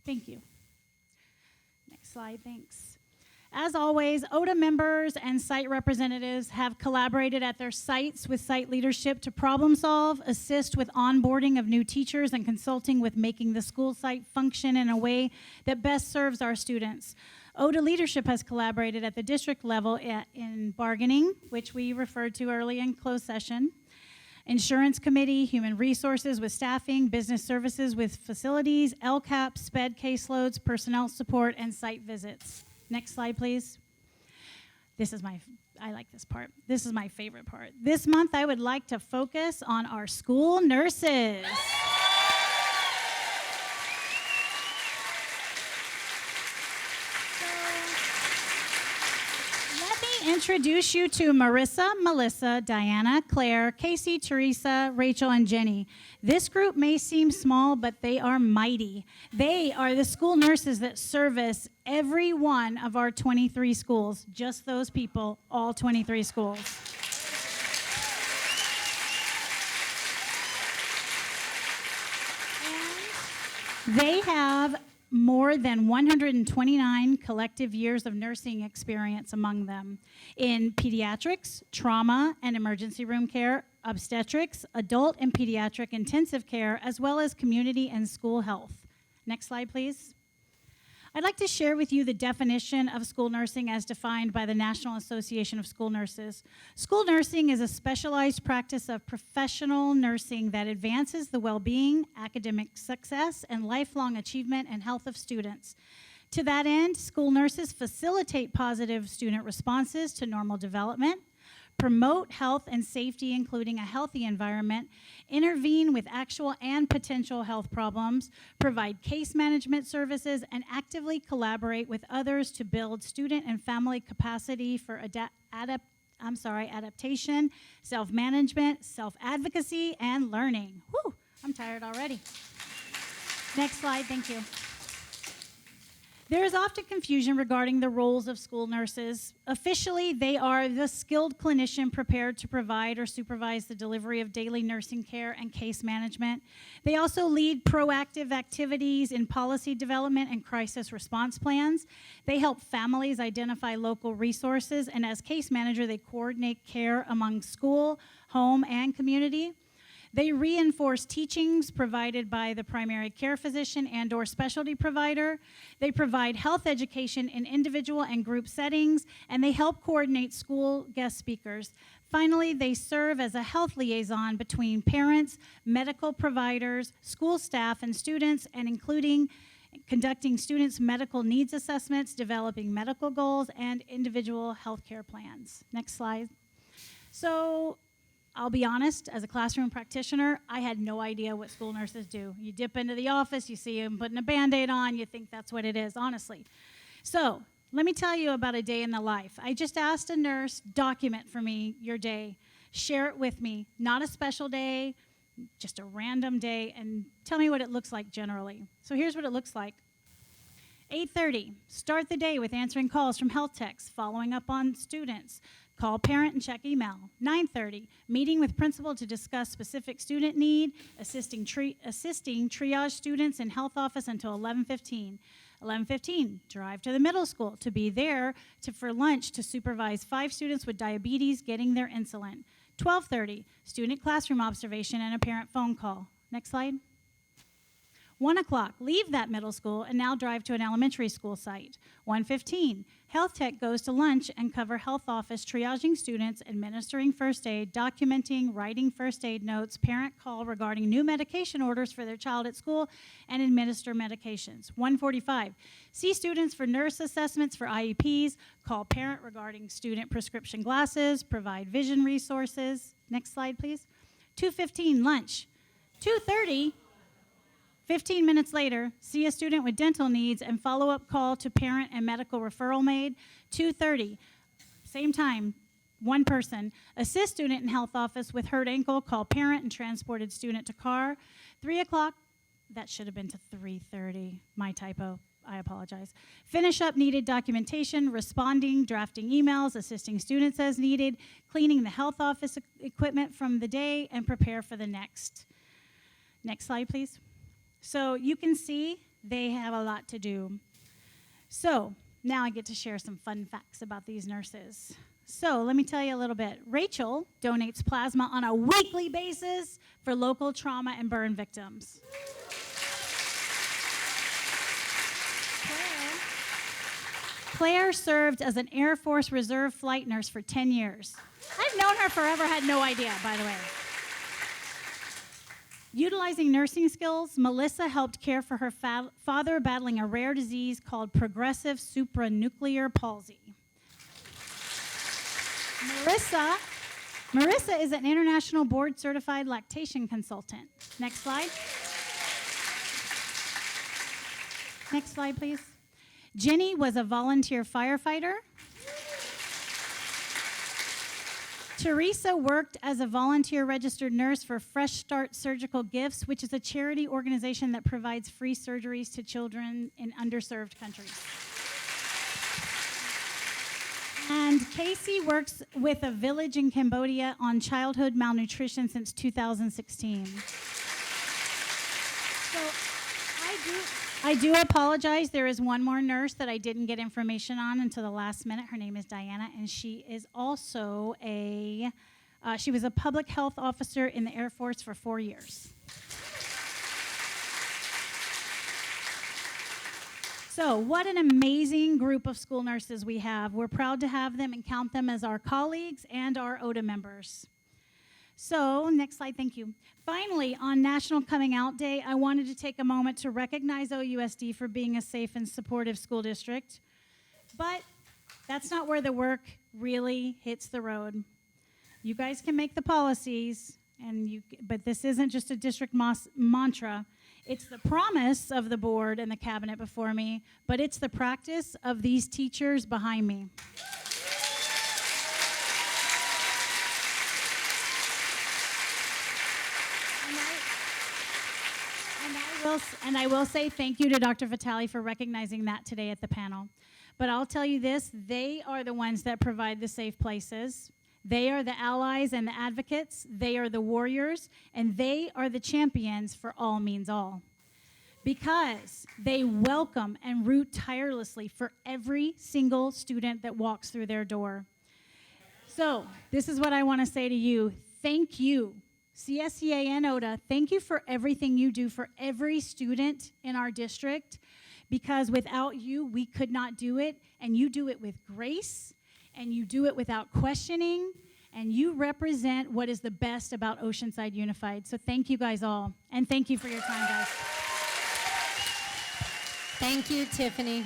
Thank you. Next slide, thanks. As always, ODA members and site representatives have collaborated at their sites with site leadership to problem solve, assist with onboarding of new teachers, and consulting with making the school site function in a way that best serves our students. ODA leadership has collaborated at the district level in bargaining, which we referred to early in closed session, Insurance Committee, Human Resources with staffing, Business Services with facilities, LCAP, SPED caseloads, personnel support, and site visits. Next slide, please. I like this part. This is my favorite part. This month, I would like to focus on our school nurses. Introduce you to Marissa, Melissa, Diana, Claire, Casey, Teresa, Rachel, and Jenny. This group may seem small, but they are mighty. They are the school nurses that service every one of our 23 schools. Just those people, all 23 schools. And they have more than 129 collective years of nursing experience among them in pediatrics, trauma and emergency room care, obstetrics, adult and pediatric intensive care, as well as community and school health. Next slide, please. I'd like to share with you the definition of school nursing as defined by the National Association of School Nurses. School nursing is a specialized practice of professional nursing that advances the well-being, academic success, and lifelong achievement and health of students. To that end, school nurses facilitate positive student responses to normal development, promote health and safety, including a healthy environment, intervene with actual and potential health problems, provide case management services, and actively collaborate with others to build student and family capacity for adaptation, self-management, self-advocacy, and learning. Whew, I'm tired already. Next slide, thank you. There is often confusion regarding the roles of school nurses. Officially, they are the skilled clinician prepared to provide or supervise the delivery of daily nursing care and case management. They also lead proactive activities in policy development and crisis response plans. They help families identify local resources, and as case manager, they coordinate care among school, home, and community. They reinforce teachings provided by the primary care physician and/or specialty provider. They provide health education in individual and group settings, and they help coordinate school guest speakers. Finally, they serve as a health liaison between parents, medical providers, school staff, and students, and including conducting students' medical needs assessments, developing medical goals, and individual health care plans. Next slide. So, I'll be honest, as a classroom practitioner, I had no idea what school nurses do. You dip into the office, you see them putting a Band-Aid on, you think that's what it is, honestly. So, let me tell you about a day in the life. I just asked a nurse, document for me your day. Share it with me. Not a special day, just a random day, and tell me what it looks like generally. So here's what it looks like. 8:30, start the day with answering calls from health techs, following up on students. Call parent and check email. 9:30, meeting with principal to discuss specific student need, assisting triage students in health office until 11:15. 11:15, drive to the middle school to be there for lunch to supervise 5 students with diabetes getting their insulin. 12:30, student classroom observation and a parent phone call. Next slide. 1 o'clock, leave that middle school and now drive to an elementary school site. 1:15, health tech goes to lunch and cover health office triaging students, administering first aid, documenting, writing first aid notes, parent call regarding new medication orders for their child at school, and administer medications. 1:45, see students for nurse assessments for IEPs, call parent regarding student prescription glasses, provide vision resources. Next slide, please. 2:15, lunch. 2:30, 15 minutes later, see a student with dental needs and follow-up call to parent and medical referral made. 2:30, same time, one person. Assist student in health office with hurt ankle, call parent and transported student to car. 3 o'clock, that should have been to 3:30, my typo. I apologize. Finish up needed documentation, responding, drafting emails, assisting students as needed, cleaning the health office equipment from the day, and prepare for the next. Next slide, please. So you can see they have a lot to do. So now I get to share some fun facts about these nurses. So let me tell you a little bit. Rachel donates plasma on a weekly basis for local trauma and burn victims. Claire served as an Air Force Reserve flight nurse for 10 years. I've known her forever, had no idea, by the way. Utilizing nursing skills, Melissa helped care for her father battling a rare disease called progressive supranuclear palsy. Marissa is an international board-certified lactation consultant. Next slide. Next slide, please. Jenny was a volunteer firefighter. Teresa worked as a volunteer registered nurse for Fresh Start Surgical Gifts, which is a charity organization that provides free surgeries to children in underserved countries. And Casey works with a village in Cambodia on childhood malnutrition since 2016. So I do apologize. There is one more nurse that I didn't get information on until the last minute. Her name is Diana, and she is also she was a public health officer in the Air Force for 4 years. So what an amazing group of school nurses we have. We're proud to have them and count them as our colleagues and our ODA members. So, next slide, thank you. Finally, on National Coming Out Day, I wanted to take a moment to recognize OUSD for being a safe and supportive school district. But that's not where the work really hits the road. You guys can make the policies, but this isn't just a district mantra. It's the promise of the board and the cabinet before me, but it's the practice of these teachers behind me. And I will say thank you to Dr. Vitale for recognizing that today at the panel. But I'll tell you this, they are the ones that provide the safe places. They are the allies and the advocates. They are the warriors, and they are the champions for all means all. Because they welcome and root tirelessly for every single student that walks through their door. So this is what I want to say to you. Thank you. CSEA and ODA, thank you for everything you do for every student in our district, because without you, we could not do it, and you do it with grace, and you do it without questioning, and you represent what is the best about Oceanside Unified. So thank you guys all, and thank you for your time, guys. Thank you, Tiffany.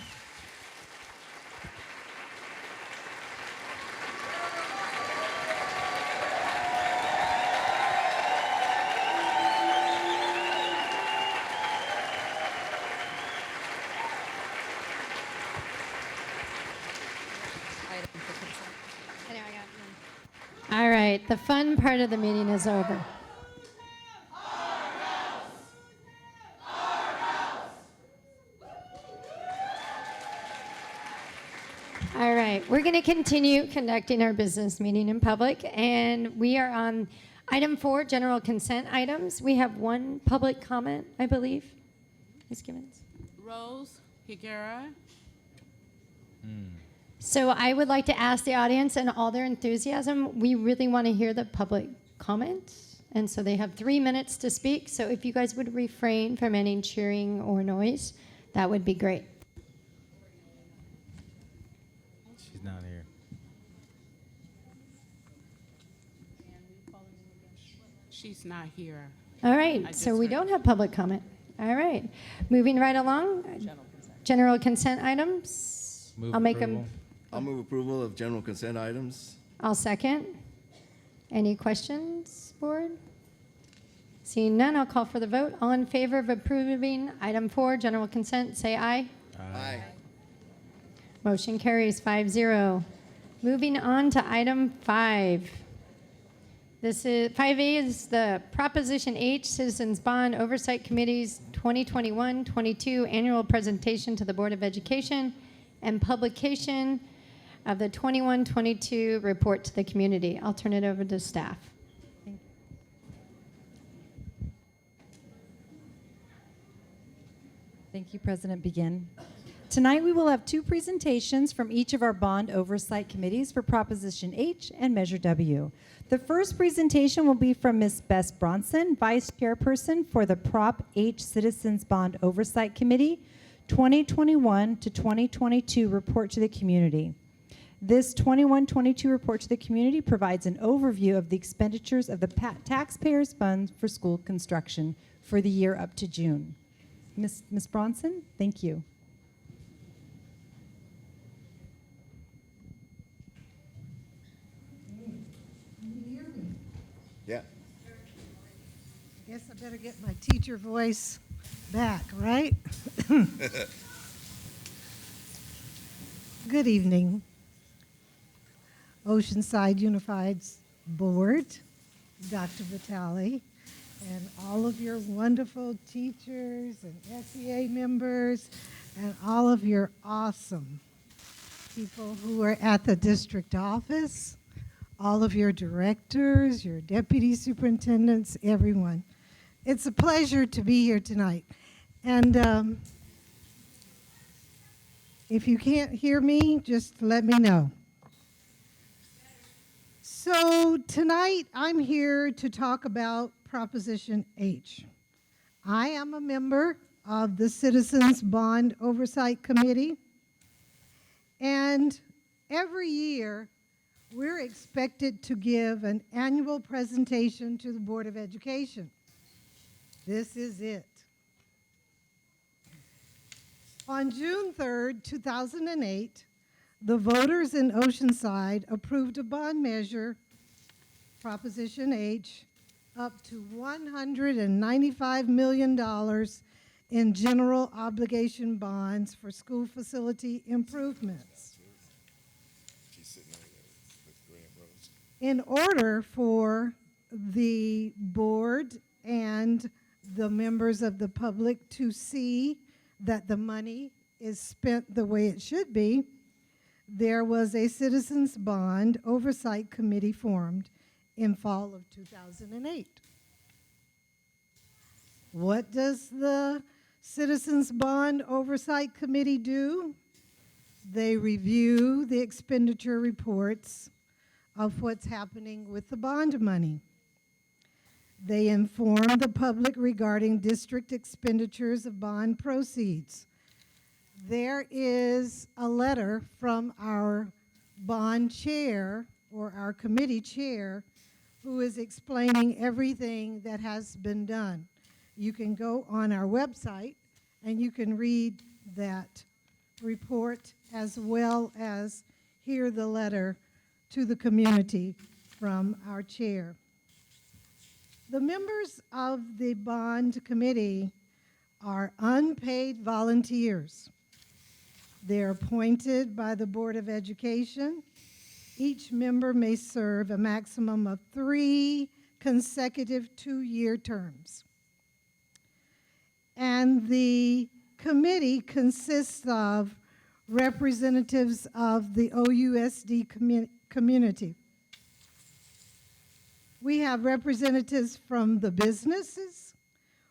All right, the fun part of the meeting is over. All right, we're going to continue conducting our business meeting in public, and we are on item 4, general consent items. We have one public comment, I believe. Ms. Gibbons. Rose Higuera. So I would like to ask the audience and all their enthusiasm, we really want to hear the public comments. And so they have 3 minutes to speak. So if you guys would refrain from any cheering or noise, that would be great. She's not here. She's not here. All right, I so just we heard- don't have public comment. All right, moving right along. General consent items. Move I'll make approval. them. I'll move approval of general consent items. I'll second. Any questions, board? Seeing none, I'll call for the vote. All in favor of approving item 4, general consent, say aye. Aye. Motion carries 5-0. Moving on to item 5. This is 5A is the Proposition H Citizens Bond Oversight Committee's 2021-22 annual presentation to the Board of Education and publication of the 21-22 report to the community. I'll turn it over to staff. Thank you, President Begin. Tonight we will have 2 presentations from each of our bond oversight committees for Proposition H and Measure W. The first presentation will be from Ms. Bess Bronson, Vice Chairperson for the Prop H Citizens Bond Oversight Committee 2021 to 2022 report to the community. This 21-22 report to the community provides an overview of the expenditures of the taxpayers' funds for school construction for the year up to June. Ms. Bronson, thank you. Yeah. Guess I better get my teacher voice back, right? Good evening. Oceanside Unified's board, Dr. Vitale, and all of your wonderful teachers and SEA members, and all of your awesome people who are at the district office, all of your directors, your deputy superintendents, everyone. It's a pleasure to be here tonight. And if you can't hear me, just let me know. So tonight I'm here to talk about Proposition H. I am a member of the Citizens Bond Oversight Committee, and every year we're expected to give an annual presentation to the Board of Education. This is it. On June 3rd, 2008, the voters in Oceanside approved a bond measure, Proposition H, up to $195 million in general obligation bonds for school facility improvements. In order for the board and the members of the public to see that the money is spent the way it should be, there was a Citizens Bond Oversight Committee formed in fall of 2008. What does the Citizens Bond Oversight Committee do? They review the expenditure reports of what's happening with the bond money. They inform the public regarding district expenditures of bond proceeds. There is a letter from our bond chair, or our committee chair, who is explaining everything that has been done. You can go on our website and you can read that report as well as hear the letter to the community from our chair. The members of the bond committee are unpaid volunteers. They're appointed by the Board of Education. Each member may serve a maximum of 3 consecutive 2-year terms. And the committee consists of representatives of the OUSD community. We have representatives from the businesses.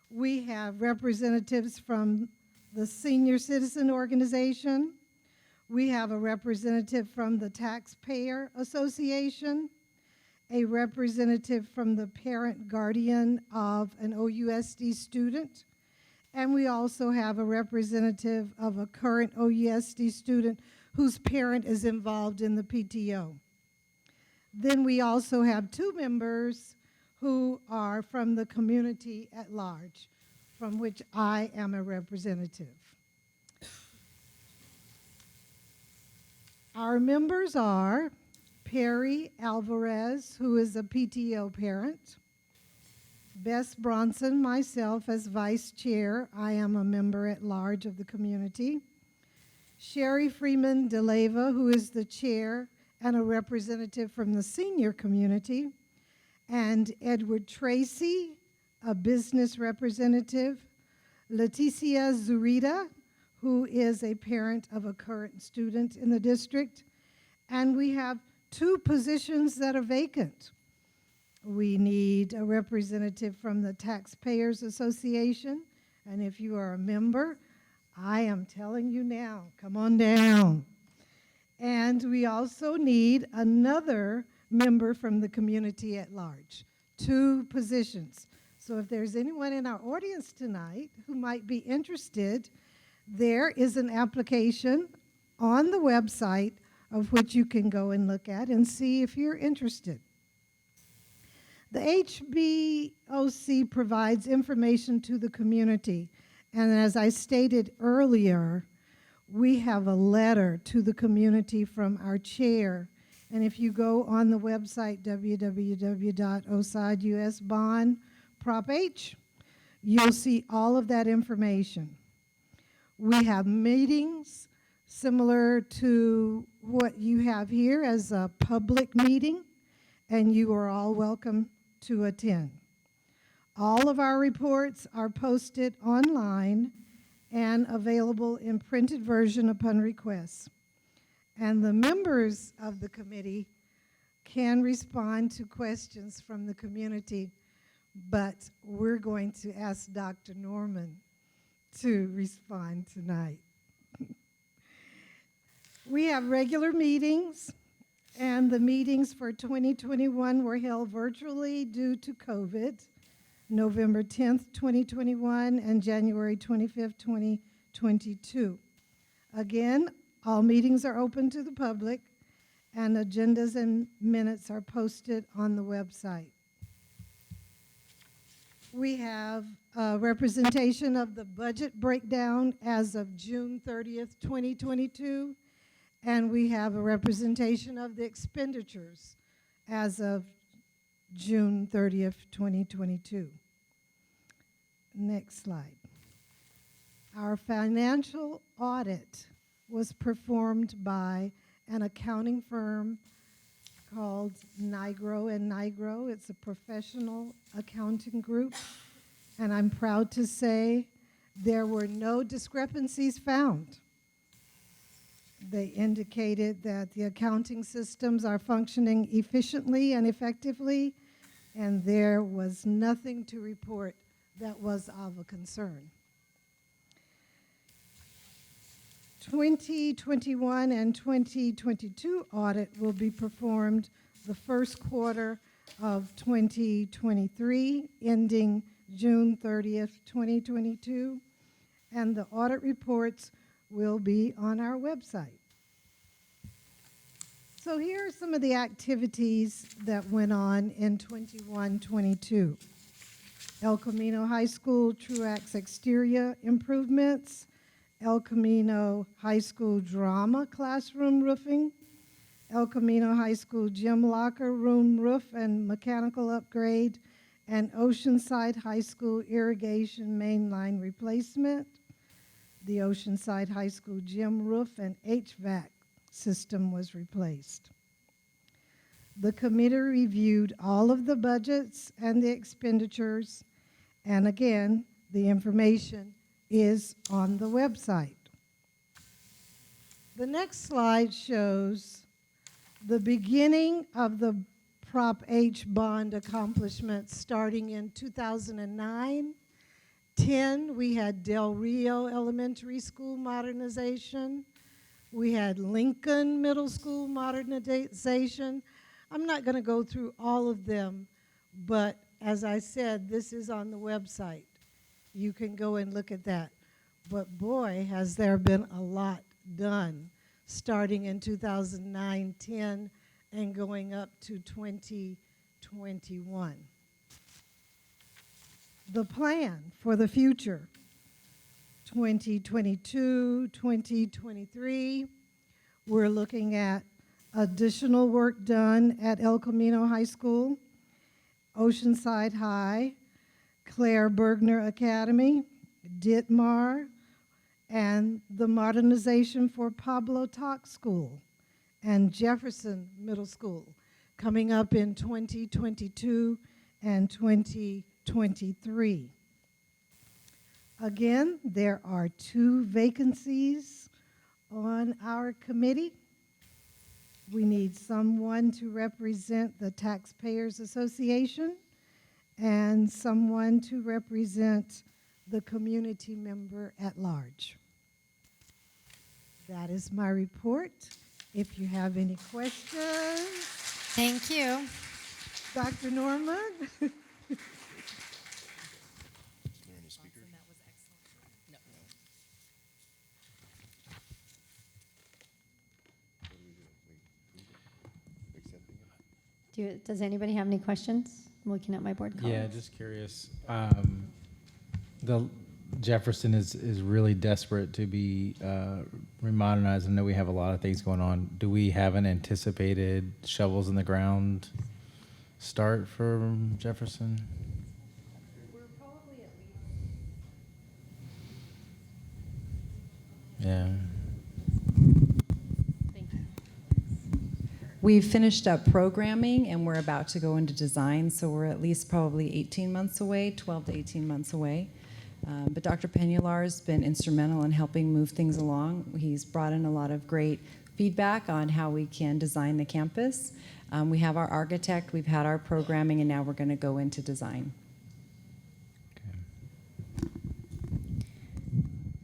We have representatives from the Senior Citizen Organization. We have a representative from the Taxpayer Association. a representative from the parent guardian of an OUSD student, and we also have a representative of a current OUSD student whose parent is involved in the PTO. Then we also have 2 members who are from the community at large, from which I am a representative. Our members are Perry Alvarez, who is a PTO parent, Bess Bronson, myself as vice chair. I am a member at large of the community. Sherry Freeman DeLeva, who is the chair and a representative from the senior community, and Edward Tracy, a business representative, Leticia Zurita, who is a parent of a current student in the district, and we have 2 positions that are vacant. We need a representative from the Taxpayers Association, and if you are a member, I am telling you now, come on down. And we also need another member from the community at large, 2 positions. So if there's anyone in our audience tonight who might be interested, there is an application on the website of which you can go and look at and see if you're interested. The HBOC provides information to the community, and as I stated earlier, we have a letter to the community from our chair, and if you go on the website www.OSAD Bond Prop H, you'll see all of that information. We have meetings similar to what you have here as a public meeting, and you are all welcome to attend. All of our reports are posted online and available in printed version upon request. And the members of the committee can respond to questions from the community, but we're going to ask Dr. Norman to respond tonight. We have regular meetings, and the meetings for 2021 were held virtually due to COVID, November 10th, 2021, and January 25th, 2022. Again, all meetings are open to the public, and agendas and minutes are posted on the website. We have a representation of the budget breakdown as of June 30th, 2022, and we have a representation of the expenditures as of June 30th, 2022. Next slide. Our financial audit was performed by an accounting firm called Nigro & Nigro. It's a professional accounting group, and I'm proud to say there were no discrepancies found. They indicated that the accounting systems are functioning efficiently and effectively, and there was nothing to report that was of a concern. 2021 and 2022 audit will be performed the first quarter of 2023, ending June 30th, 2022, and the audit reports will be on our website. So here are some of the activities that went on in 21-22. El Camino High School Truax exterior improvements, El Camino High School drama classroom roofing, El Camino High School gym locker room roof and mechanical upgrade, and Oceanside High School irrigation main line replacement. The Oceanside High School gym roof and HVAC system was replaced. The committee reviewed all of the budgets and the expenditures, and again, the information is on the website. The next slide shows the beginning of the Prop H bond accomplishments starting in 2009. 10, we had Del Rio Elementary School modernization. We had Lincoln Middle School modernization. I'm not going to go through all of them, but as I said, this is on the website. You can go and look at that. But boy, has there been a lot done starting in 2009-10 and going up to 2021. The plan for the future, 2022, 2023, we're looking at additional work done at El Camino High School, Oceanside High, Claire Bergner Academy, Ditmar, and the modernization for Pablo Talk School and Jefferson Middle School coming up in 2022 and 2023. Again, there are 2 vacancies on our committee. We need someone to represent the Taxpayers Association and someone to represent the community member at large. That is my report. If you have any questions. Thank you. Dr. Norman? Does anybody have any questions? I'm looking at my board colleagues. Yeah, just curious. The Jefferson is really desperate to be remodernized. I know we have a lot of things going on. Do we have an anticipated shovels in the ground start for Jefferson? We're probably at least. Yeah. We've finished up programming and we're about to go into design, so we're at least probably 18 months away, 12 to 18 months away. But Dr. Penular's been instrumental in helping move things along. He's brought in a lot of great feedback on how we can design the campus. We have our architect, we've had our programming, and now we're going to go into design.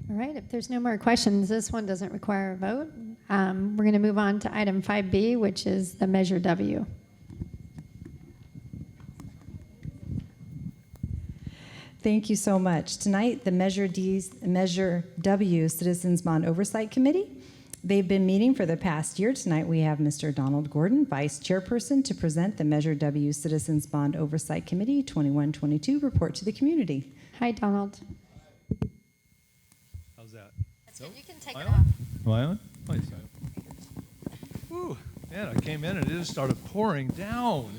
All right, if there's no more questions, this one doesn't require a vote. We're going to move on to item 5B, which is the Measure W. Thank you so much. Tonight, the Measure W Citizens Bond Oversight Committee. They've been meeting for the past year. Tonight, we have Mr. Donald Gordon, Vice Chairperson, to present the Measure W Citizens Bond Oversight Committee 21-22 report to the community. Hi, Donald. How's that? That's good. You can take Am it I off. on? Am I on? Wait a second. Whew, man, I came in and it just started pouring down.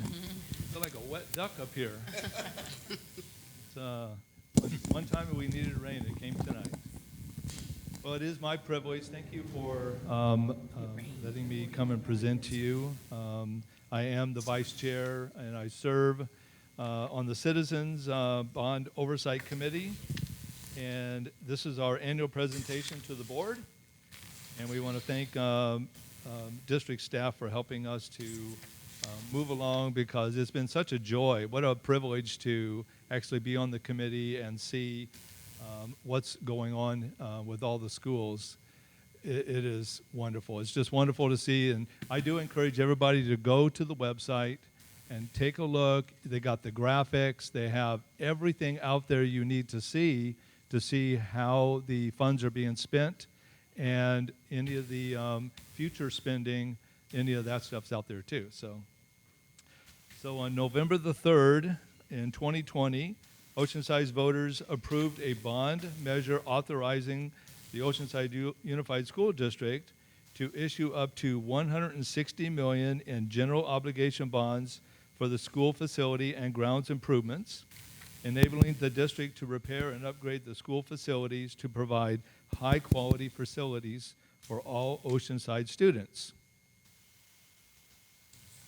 I feel like a wet duck up here. One time we needed rain, it came tonight. Well, it is my privilege. Thank you for letting me come and present to you. I am the vice chair, and I serve on the Citizens Bond Oversight Committee. And this is our annual presentation to the board. And we want to thank district staff for helping us to move along, because it's been such a joy. What a privilege to actually be on the committee and see what's going on with all the schools. It is wonderful. It's just wonderful to see. And I do encourage everybody to go to the website and take a look. They got the graphics. They have everything out there you need to see how the funds are being spent, and any of the future spending, any of that stuff's out there too. So on November the 3rd in 2020, Oceanside voters approved a bond measure authorizing the Oceanside Unified School District to issue up to $160 million in general obligation bonds for the school facility and grounds improvements, enabling the district to repair and upgrade the school facilities to provide high-quality facilities for all Oceanside students.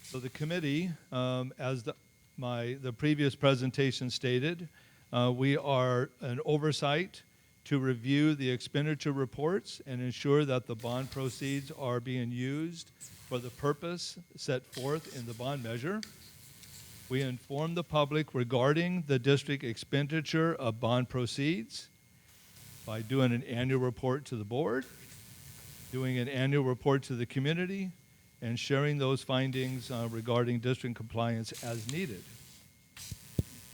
So the committee, as the previous presentation stated, we are an oversight to review the expenditure reports and ensure that the bond proceeds are being used for the purpose set forth in the bond measure. We inform the public regarding the district expenditure of bond proceeds by doing an annual report to the board, doing an annual report to the community, and sharing those findings regarding district compliance as needed.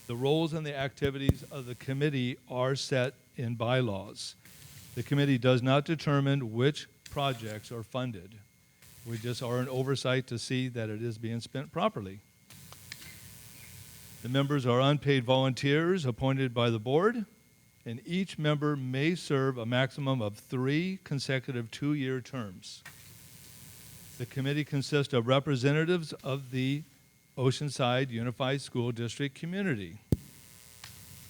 The roles and the activities of the committee are set in bylaws. The committee does not determine which projects are funded. We just are an oversight to see that it is being spent properly. The members are unpaid volunteers appointed by the board, and each member may serve a maximum of 3 consecutive 2-year terms. The committee consists of representatives of the Oceanside Unified School District community.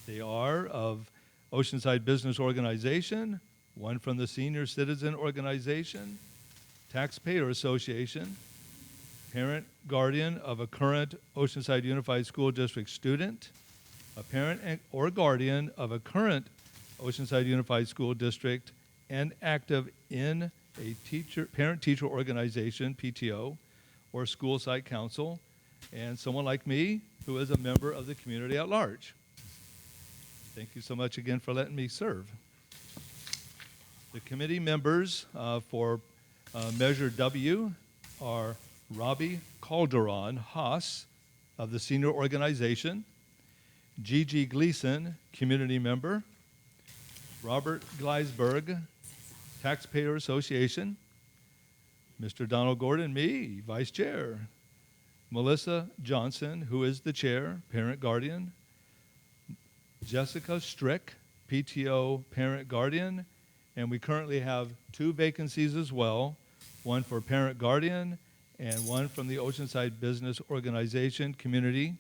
They are of Oceanside Business Organization, one from the Senior Citizen Organization, Taxpayer Association, parent guardian of a current Oceanside Unified School District student, a parent or guardian of a current Oceanside Unified School District and active in a parent-teacher organization, PTO, or school site council, and someone like me who is a member of the community at large. Thank you so much again for letting me serve. The committee members for Measure W are Robbie Calderon Haas of the Senior Organization, Gigi Gleason, community member, Robert Gleisberg, Taxpayer Association, Mr. Donald Gordon, me, Vice Chair, Melissa Johnson, who is the Chair, Parent Guardian, Jessica Strick, PTO Parent Guardian, and we currently have 2 vacancies as well, one for Parent Guardian and one from the Oceanside Business Organization community.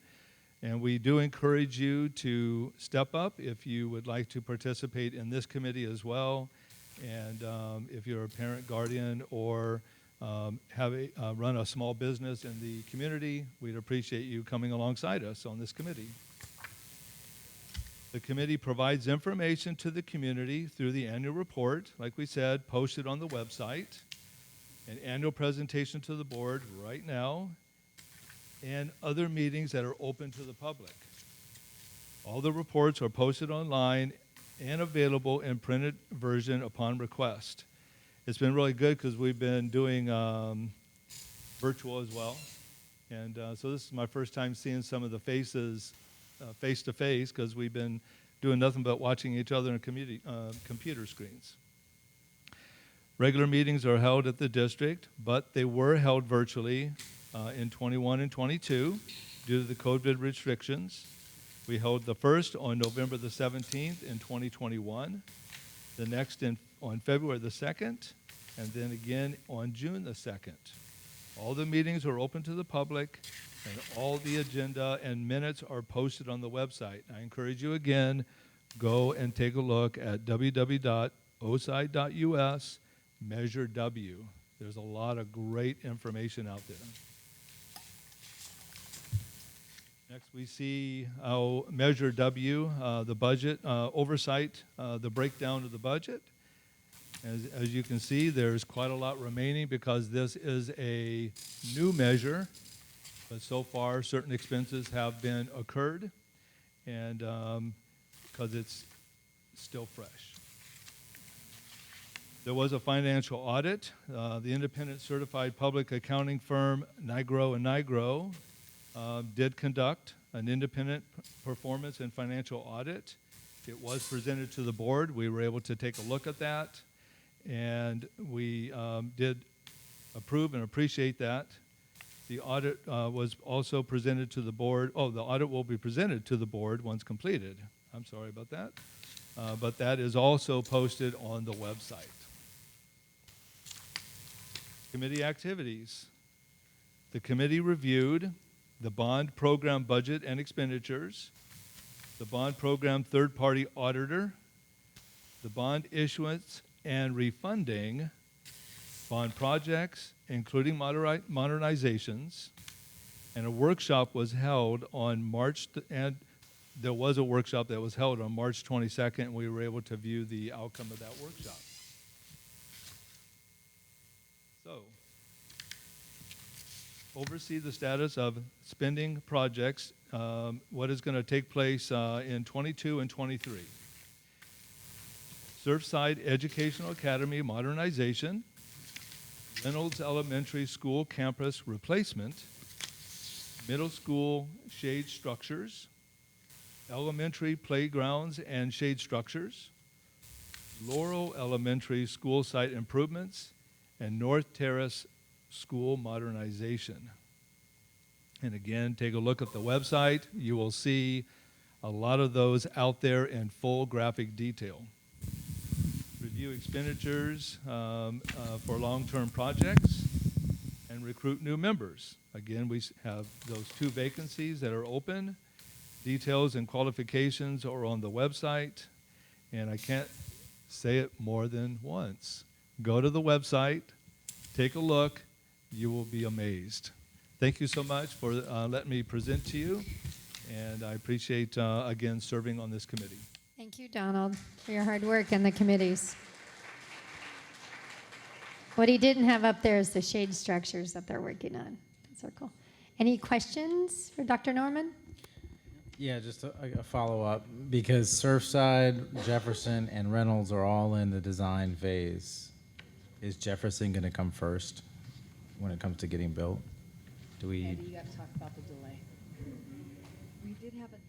And we do encourage you to step up if you would like to participate in this committee as well. And if you're a parent guardian or run a small business in the community, we'd appreciate you coming alongside us on this committee. The committee provides information to the community through the annual report, like we said, posted on the website, an annual presentation to the board right now, and other meetings that are open to the public. All the reports are posted online and available in printed version upon request. It's been really good because we've been doing virtual as well. And so this is my first time seeing some of the faces face-to-face because we've been doing nothing but watching each other on computer screens. Regular meetings are held at the district, but they were held virtually in 21 and 22 due to the COVID restrictions. We held the first on November the 17th in 2021, the next on February the 2nd, and then again on June the 2nd. All the meetings are open to the public, and all the agenda and minutes are posted on the website. I encourage you again, go and take a look at www.oside.us, Measure W. There's a lot of great information out there. Next, we see Measure W, the budget oversight, the breakdown of the budget. As you can see, there's quite a lot remaining because this is a new measure, but so far certain expenses have been occurred, and because it's still fresh. There was a financial audit. The independent certified public accounting firm Nigro & Nigro did conduct an independent performance and financial audit. It was presented to the board. We were able to take a look at that, and we did approve and appreciate that. The audit was also presented to the board. Oh, the audit will be presented to the board once completed. I'm sorry about that. But that is also posted on the website. Committee activities. The committee reviewed the bond program budget and expenditures, the bond program third-party auditor, the bond issuance and refunding, bond projects, including modernizations, and a workshop was held on and there was a workshop that was held on March 22nd, and we were able to view the outcome of that workshop. So, oversee the status of spending projects, what is going to take place in 22 and 23. Surfside Educational Academy modernization, Reynolds Elementary School campus replacement, middle school shade structures, elementary playgrounds and shade structures, Laurel Elementary school site improvements, and North Terrace school modernization. And again, take a look at the website. You will see a lot of those out there in full graphic detail. Review expenditures for long-term projects and recruit new members. Again, we have those 2 vacancies that are open. Details and qualifications are on the website, and I can't say it more than once. Go to the website, take a look, you will be amazed. Thank you so much for letting me present to you, and I appreciate, again, serving on this committee. Thank you, Donald, for your hard work and the committees. What he didn't have up there is the shade structures that they're working on. That's so cool. Any questions for Dr. Norman? Yeah, just a follow-up, because Surfside, Jefferson, and Reynolds are all in the design phase. Is Jefferson going to come first when it comes to getting built? Do we? Andy, you got to talk about the delay. We did have a delay.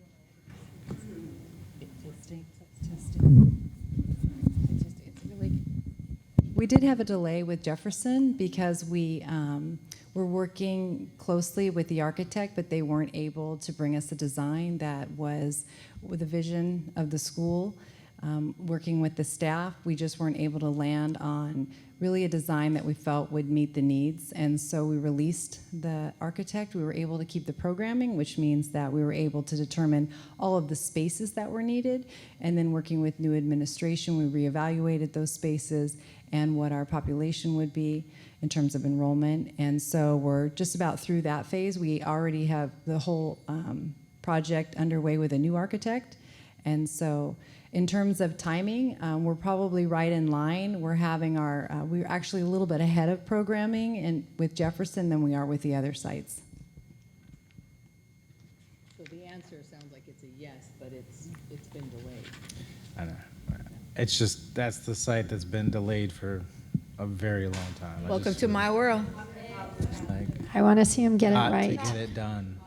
We did have a delay with Jefferson because we were working closely with the architect, but they weren't able to bring us a design that was with the vision of the school. Working with the staff, we just weren't able to land on really a design that we felt would meet the needs. And so we released the architect. We were able to keep the programming, which means that we were able to determine all of the spaces that were needed. And then working with new administration, we reevaluated those spaces and what our population would be in terms of enrollment. And so we're just about through that phase. We already have the whole project underway with a new architect. And so in terms of timing, we're probably right in line. We're having we're actually a little bit ahead of programming with Jefferson than we are with the other sites. So the answer sounds like it's a yes, but it's been delayed. I know. It's just, that's the site that's been delayed for a very long time. Welcome to my world. Like, I want to see him get it hot right. to get it done.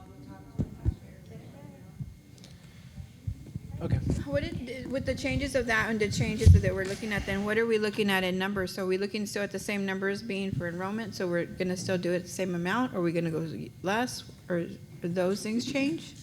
Okay. With the changes of that and the changes that we're looking at, then what are we looking at in numbers? So are we looking still at the same numbers being for enrollment? So we're going to still do it the same amount? Or are we going to go less? Or those things change?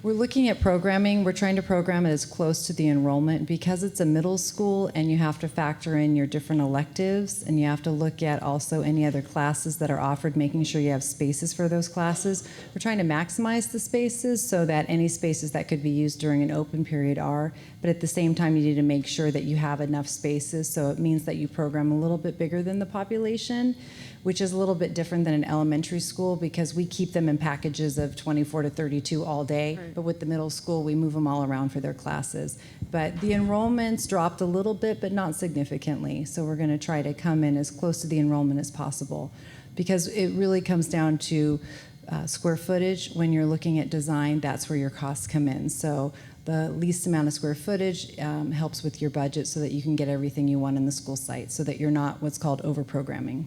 We're looking at programming. We're trying to program it as close to the enrollment because it's a middle school and you have to factor in your different electives and you have to look at also any other classes that are offered, making sure you have spaces for those classes. We're trying to maximize the spaces so that any spaces that could be used during an open period are, but at the same time you need to make sure that you have enough spaces, so it means that you program a little bit bigger than the population, which is a little bit different than an elementary school because we keep them in packages of 24 to 32 all day. Right. But with the middle school, we move them all around for their classes. But the enrollments dropped a little bit, but not significantly. So we're going to try to come in as close to the enrollment as possible because it really comes down to square footage. When you're looking at design, that's where your costs come in. So the least amount of square footage helps with your budget so that you can get everything you want in the school site so that you're not what's called over-programming.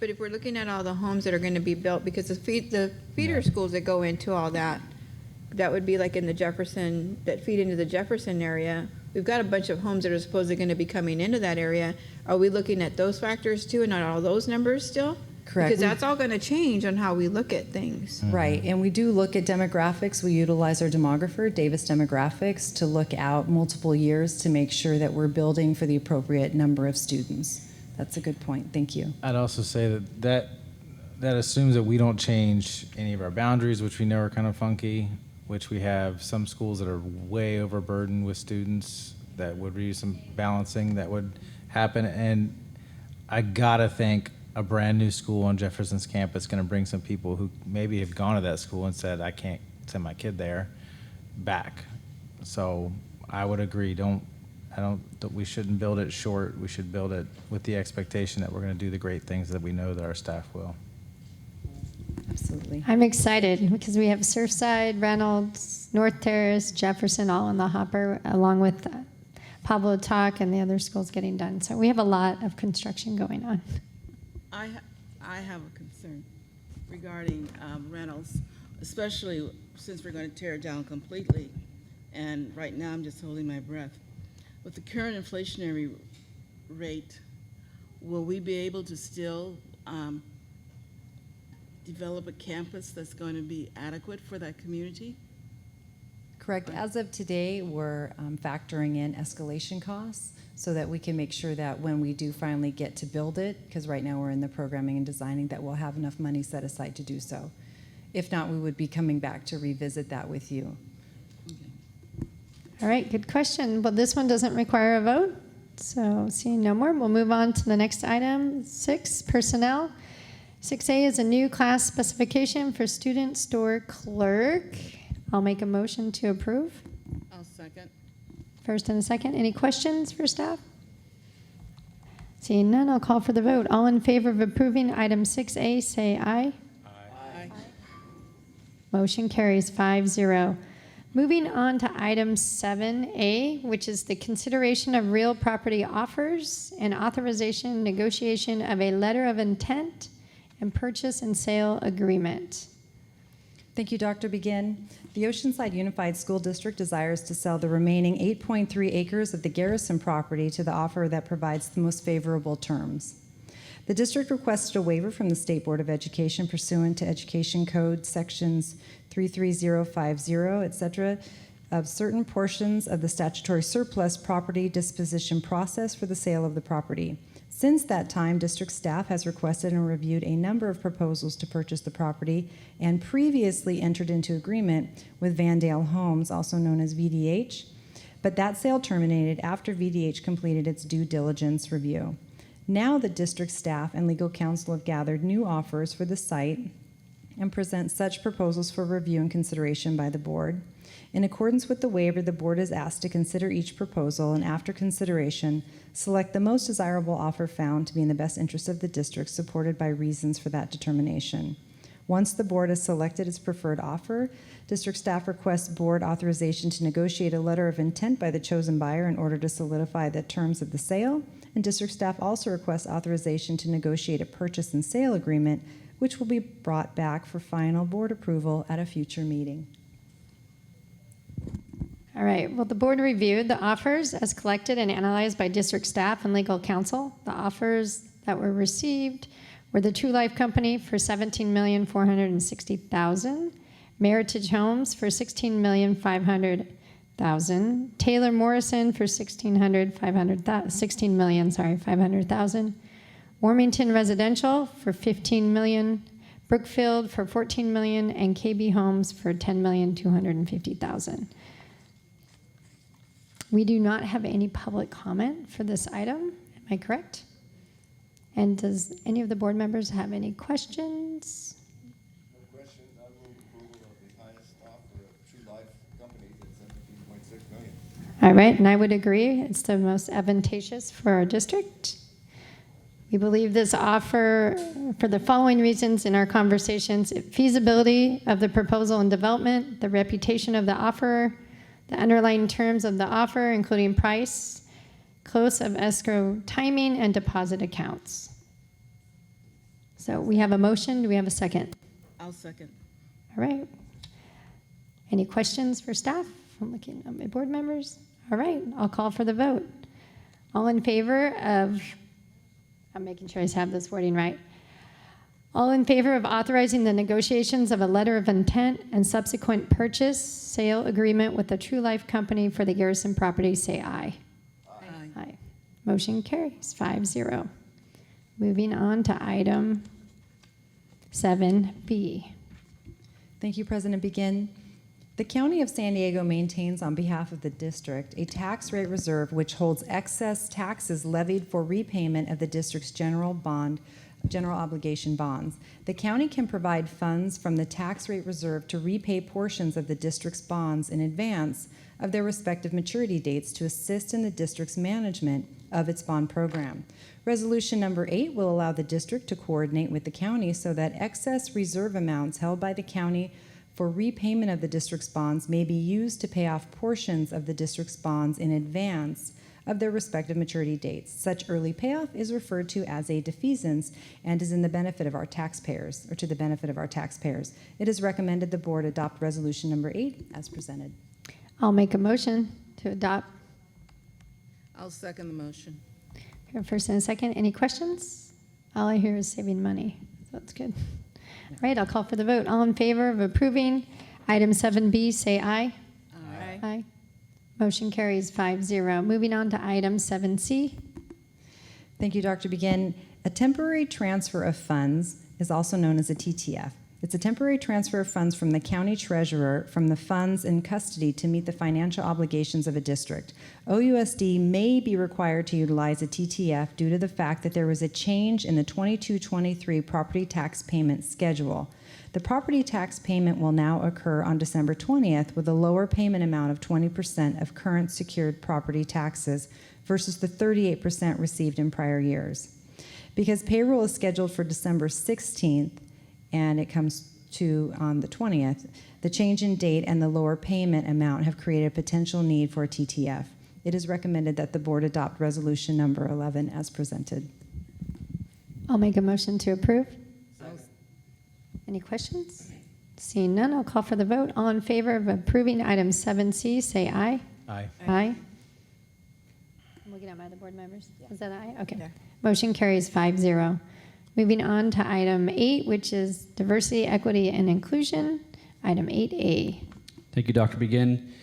But if we're looking at all the homes that are going to be built, because the feeder schools that go into all that, that would be like in the Jefferson, that feed into the Jefferson area. We've got a bunch of homes that are supposedly going to be coming into that area. Are we looking at those factors too and not all those numbers still? Correct. Because that's all going to change on how we look at things. Right, and we do look at demographics. We utilize our demographer, Davis Demographics, to look out multiple years to make sure that we're building for the appropriate number of students. That's a good point. Thank you. I'd also say that assumes that we don't change any of our boundaries, which we know are kind of funky, which we have some schools that are way overburdened with students that would need some balancing that would happen. And I gotta think a brand new school on Jefferson's campus is gonna bring some people who maybe have gone to that school and said, I can't send my kid there, back. So I would agree, we shouldn't build it short. We should build it with the expectation that we're going to do the great things that we know that our staff will. Absolutely. I'm excited because we have Surfside, Reynolds, North Terrace, Jefferson all in the hopper, along with Pablo Talk and the other schools getting done. So we have a lot of construction going on. I have a concern regarding rentals, especially since we're going to tear it down completely. And right now, I'm just holding my breath. With the current inflationary rate, will we be able to still develop a campus that's going to be adequate for that community? Correct. As of today, we're factoring in escalation costs so that we can make sure that when we do finally get to build it, because right now we're in the programming and designing, that we'll have enough money set aside to do so. If not, we would be coming back to revisit that with you. All right, good question. Well, this one doesn't require a vote, so seeing no more, we'll move on to the next item, 6, personnel. 6A is a new class specification for student store clerk. I'll make a motion to approve. I'll second. First and a second. Any questions for staff? Seeing none, I'll call for the vote. All in favor of approving item 6A, say aye. Aye. Motion carries 5-0. Moving on to item 7A, which is the consideration of real property offers and authorization negotiation of a letter of intent and purchase and sale agreement. Thank you, Dr. Begin. The Oceanside Unified School District desires to sell the remaining 8.3 acres of the Garrison property to the offeror that provides the most favorable terms. The district requested a waiver from the State Board of Education pursuant to Education Code sections 33050, etc., of certain portions of the statutory surplus property disposition process for the sale of the property. Since that time, district staff has requested and reviewed a number of proposals to purchase the property and previously entered into agreement with Vandale Homes, also known as VDH, but that sale terminated after VDH completed its due diligence review. Now the district staff and legal counsel have gathered new offers for the site and present such proposals for review and consideration by the board. In accordance with the waiver, the board is asked to consider each proposal and, after consideration, select the most desirable offer found to be in the best interest of the district, supported by reasons for that determination. Once the board has selected its preferred offer, district staff requests board authorization to negotiate a letter of intent by the chosen buyer in order to solidify the terms of the sale, and district staff also requests authorization to negotiate a purchase and sale agreement, which will be brought back for final board approval at a future meeting. All right, well, the board reviewed the offers as collected and analyzed by district staff and legal counsel. The offers that were received were the True Life Company for $17,460,000, Meritage Homes for $16,500,000, Taylor Morrison for $16,500,000, Warmington Residential for $15 million, Brookfield for $14 million, and KB Homes for $10,250,000. We do not have any public comment for this item. Am I correct? And does any of the board members have any questions? No questions. I move approval of the highest offer of True Life Companies at $17.6 million. All right, and I would agree. It's the most advantageous for our district. We believe this offer for the following reasons in our conversations: feasibility of the proposal and development, the reputation of the offerer, the underlying terms of the offer, including price, close of escrow timing, and deposit accounts. So we have a motion. Do we have a second? I'll second. All right. Any questions for staff? I'm looking at my board members. All right, I'll call for the vote. All in favor of, I'm making sure I have this wording right. All in favor of authorizing the negotiations of a letter of intent and subsequent purchase, sale agreement with the True Life Company for the Garrison property, say aye. Aye. Aye. Motion carries 5-0. Moving on to item 7B. Thank you, President Begin. The County of San Diego maintains on behalf of the district a tax rate reserve which holds excess taxes levied for repayment of the district's general obligation bonds. The county can provide funds from the tax rate reserve to repay portions of the district's bonds in advance of their respective maturity dates to assist in the district's management of its bond program. Resolution number 8 will allow the district to coordinate with the county so that excess reserve amounts held by the county for repayment of the district's bonds may be used to pay off portions of the district's bonds in advance of their respective maturity dates. Such early payoff is referred to as a defeasance and is in the benefit of our taxpayers, or to the benefit of our taxpayers. It is recommended the board adopt resolution number 8 as presented. I'll make a motion to adopt. I'll second the motion. Here, first and a second. Any questions? All I hear is saving money, so that's good. All right, I'll call for the vote. All in favor of approving item 7B, say aye. Aye. Aye. Motion carries 5-0. Moving on to item 7C. Thank you, Dr. Begin. A temporary transfer of funds is also known as a TTF. It's a temporary transfer of funds from the county treasurer from the funds in custody to meet the financial obligations of a district. OUSD may be required to utilize a TTF due to the fact that there was a change in the 22-23 property tax payment schedule. The property tax payment will now occur on December 20th with a lower payment amount of 20% of current secured property taxes versus the 38% received in prior years. Because payroll is scheduled for December 16th, and it comes to on the 20th, the change in date and the lower payment amount have created a potential need for a TTF. It is recommended that the board adopt resolution number 11 as presented. I'll make a motion to approve. Any questions? Seeing none, I'll call for the vote. All in favor of approving item 7C, say aye. Aye. Aye. I'm looking at my other board members. Is that aye? Okay. Motion carries 5-0. Moving on to item 8, which is diversity, equity, and inclusion. Item 8A. Thank you, Dr. Begin.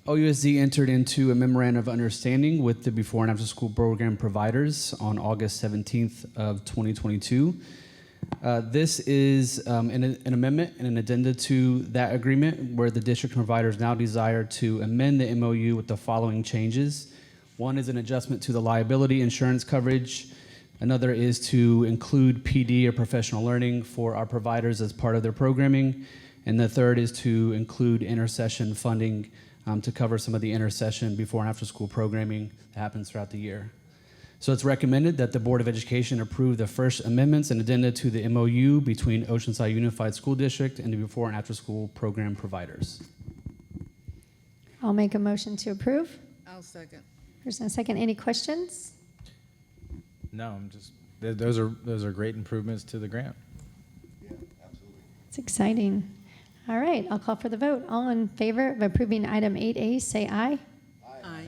OUSD entered into a memorandum of understanding with the before and after school program providers on August 17th of 2022. This is an amendment and an addenda to that agreement where the district providers now desire to amend the MOU with the following changes. One is an adjustment to the liability insurance coverage. Another is to include PD or professional learning for our providers as part of their programming. And the third is to include intersession funding to cover some of the intersession before and after school programming that happens throughout the year. So it's recommended that the Board of Education approve the first amendments and addenda to the MOU between Oceanside Unified School District and the before and after school program providers. I'll make a motion to approve. I'll second. First and a second. Any questions? No, I'm just, those are great improvements to the grant. Yeah, absolutely. It's exciting. All right, I'll call for the vote. All in favor of approving item 8A, say aye. Aye.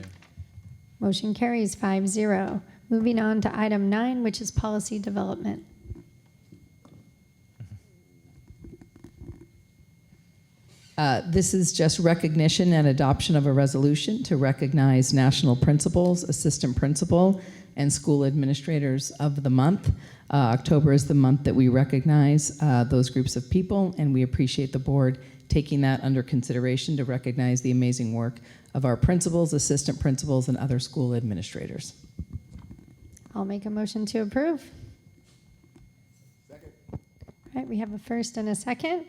Motion carries 5-0. Moving on to item 9, which is policy development. This is just recognition and adoption of a resolution to recognize national principals, assistant principal, and school administrators of the month. October is the month that we recognize those groups of people, and we appreciate the board taking that under consideration to recognize the amazing work of our principals, assistant principals, and other school administrators. I'll make a motion to approve. Second. All right, we have a first and a second.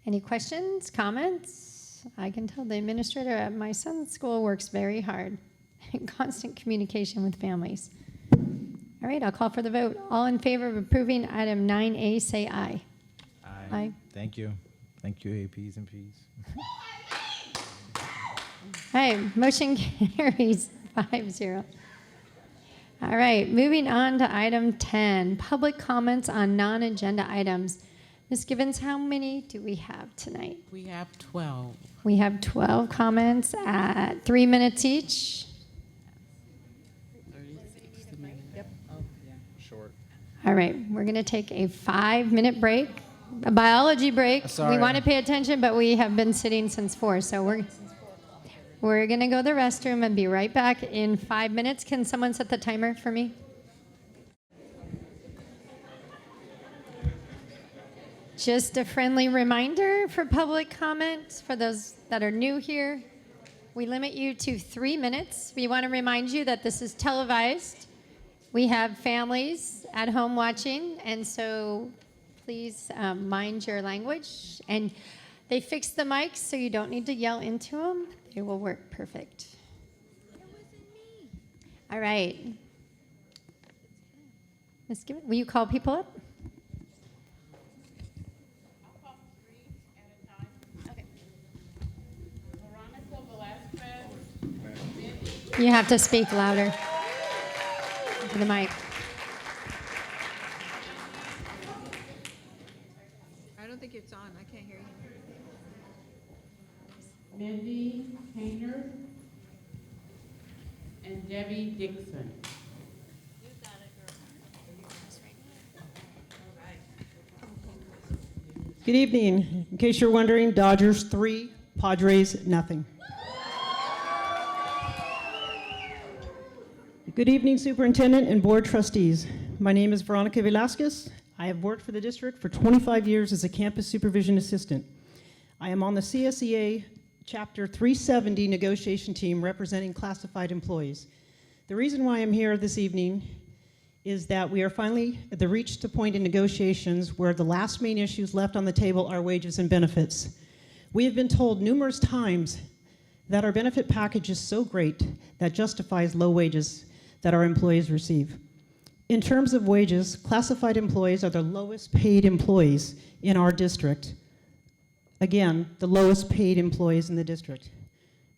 Any questions, comments? I can tell the administrator at my son's school works very hard in constant communication with families. All right, I'll call for the vote. All in favor of approving item 9A, say aye. Aye. Aye. Thank you. Thank you, APs and Ps. All right, motion carries 5-0. All right, moving on to item 10, public comments on non-agenda items. Ms. Gibbons, how many do we have tonight? We have 12. We have 12 comments at 3 minutes each. 36 to make. Yep. Oh, yeah. Short. All right, we're going to take a 5-minute break, a biology break. Sorry. We want to pay attention, but we have been sitting since 4, so we're going to go to the restroom and be right back in 5 minutes. Can someone set the timer for me? Just a friendly reminder for public comments for those that are new here. We limit you to 3 minutes. We want to remind you that this is televised. We have families at home watching, and so please mind your language. And they fixed the mics, so you don't need to yell into them. They will work perfect. All right. Ms. Gibbons, will you call people up? Veronica Velasquez, You have to speak louder to the mic. I don't think it's on. I can't hear you. Mindy Hayner and Debbie Dixon. Good evening. In case you're wondering, Dodgers 3, Padres nothing. Good evening, Superintendent and Board Trustees. My name is Veronica Velasquez. I have worked for the district for 25 years as a campus supervision assistant. I am on the CSEA Chapter 370 negotiation team representing classified employees. The reason why I'm here this evening is that we are finally at the reached a point in negotiations where the last main issues left on the table are wages and benefits. We have been told numerous times that our benefit package is so great that justifies low wages that our employees receive. In terms of wages, classified employees are the lowest paid employees in our district. Again, the lowest paid employees in the district.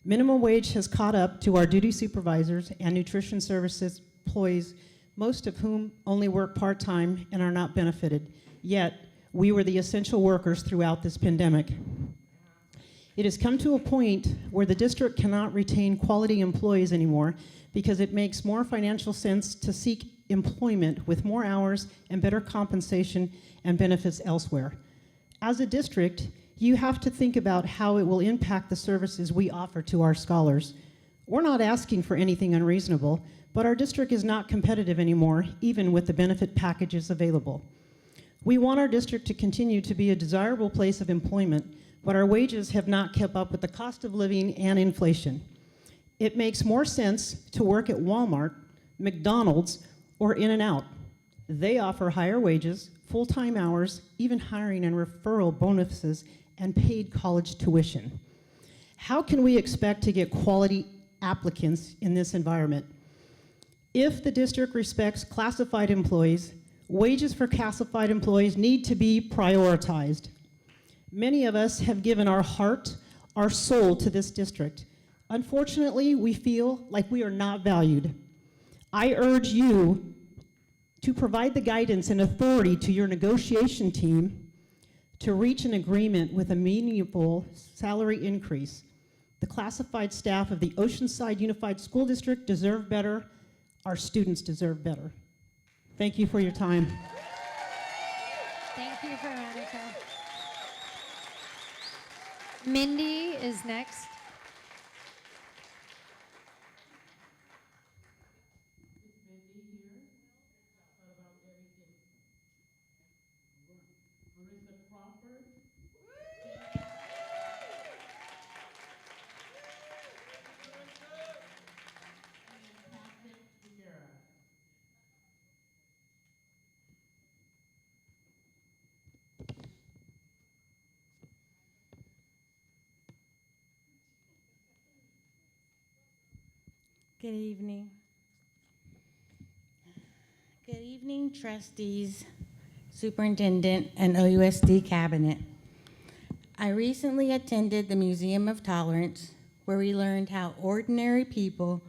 Minimum wage has caught up to our duty supervisors and nutrition services employees, most of whom only work part-time and are not benefited. Yet, we were the essential workers throughout this pandemic. It has come to a point where the district cannot retain quality employees anymore because it makes more financial sense to seek employment with more hours and better compensation and benefits elsewhere. As a district, you have to think about how it will impact the services we offer to our scholars. We're not asking for anything unreasonable, but our district is not competitive anymore, even with the benefit packages available. We want our district to continue to be a desirable place of employment, but our wages have not kept up with the cost of living and inflation. It makes more sense to work at Walmart, McDonald's, or In-N-Out. They offer higher wages, full-time hours, even hiring and referral bonuses, and paid college tuition. How can we expect to get quality applicants in this environment? If the district respects classified employees, wages for classified employees need to be prioritized. Many of us have given our heart, our soul to this district. Unfortunately, we feel like we are not valued. I urge you to provide the guidance and authority to your negotiation team to reach an agreement with a meaningful salary increase. The classified staff of the Oceanside Unified School District deserve better. Our students deserve better. Thank you for your time. Thank you, Veronica. Mindy is next. Good evening. Good evening, trustees, superintendent, and OUSD cabinet. I recently attended the Museum of Tolerance, where we learned how ordinary people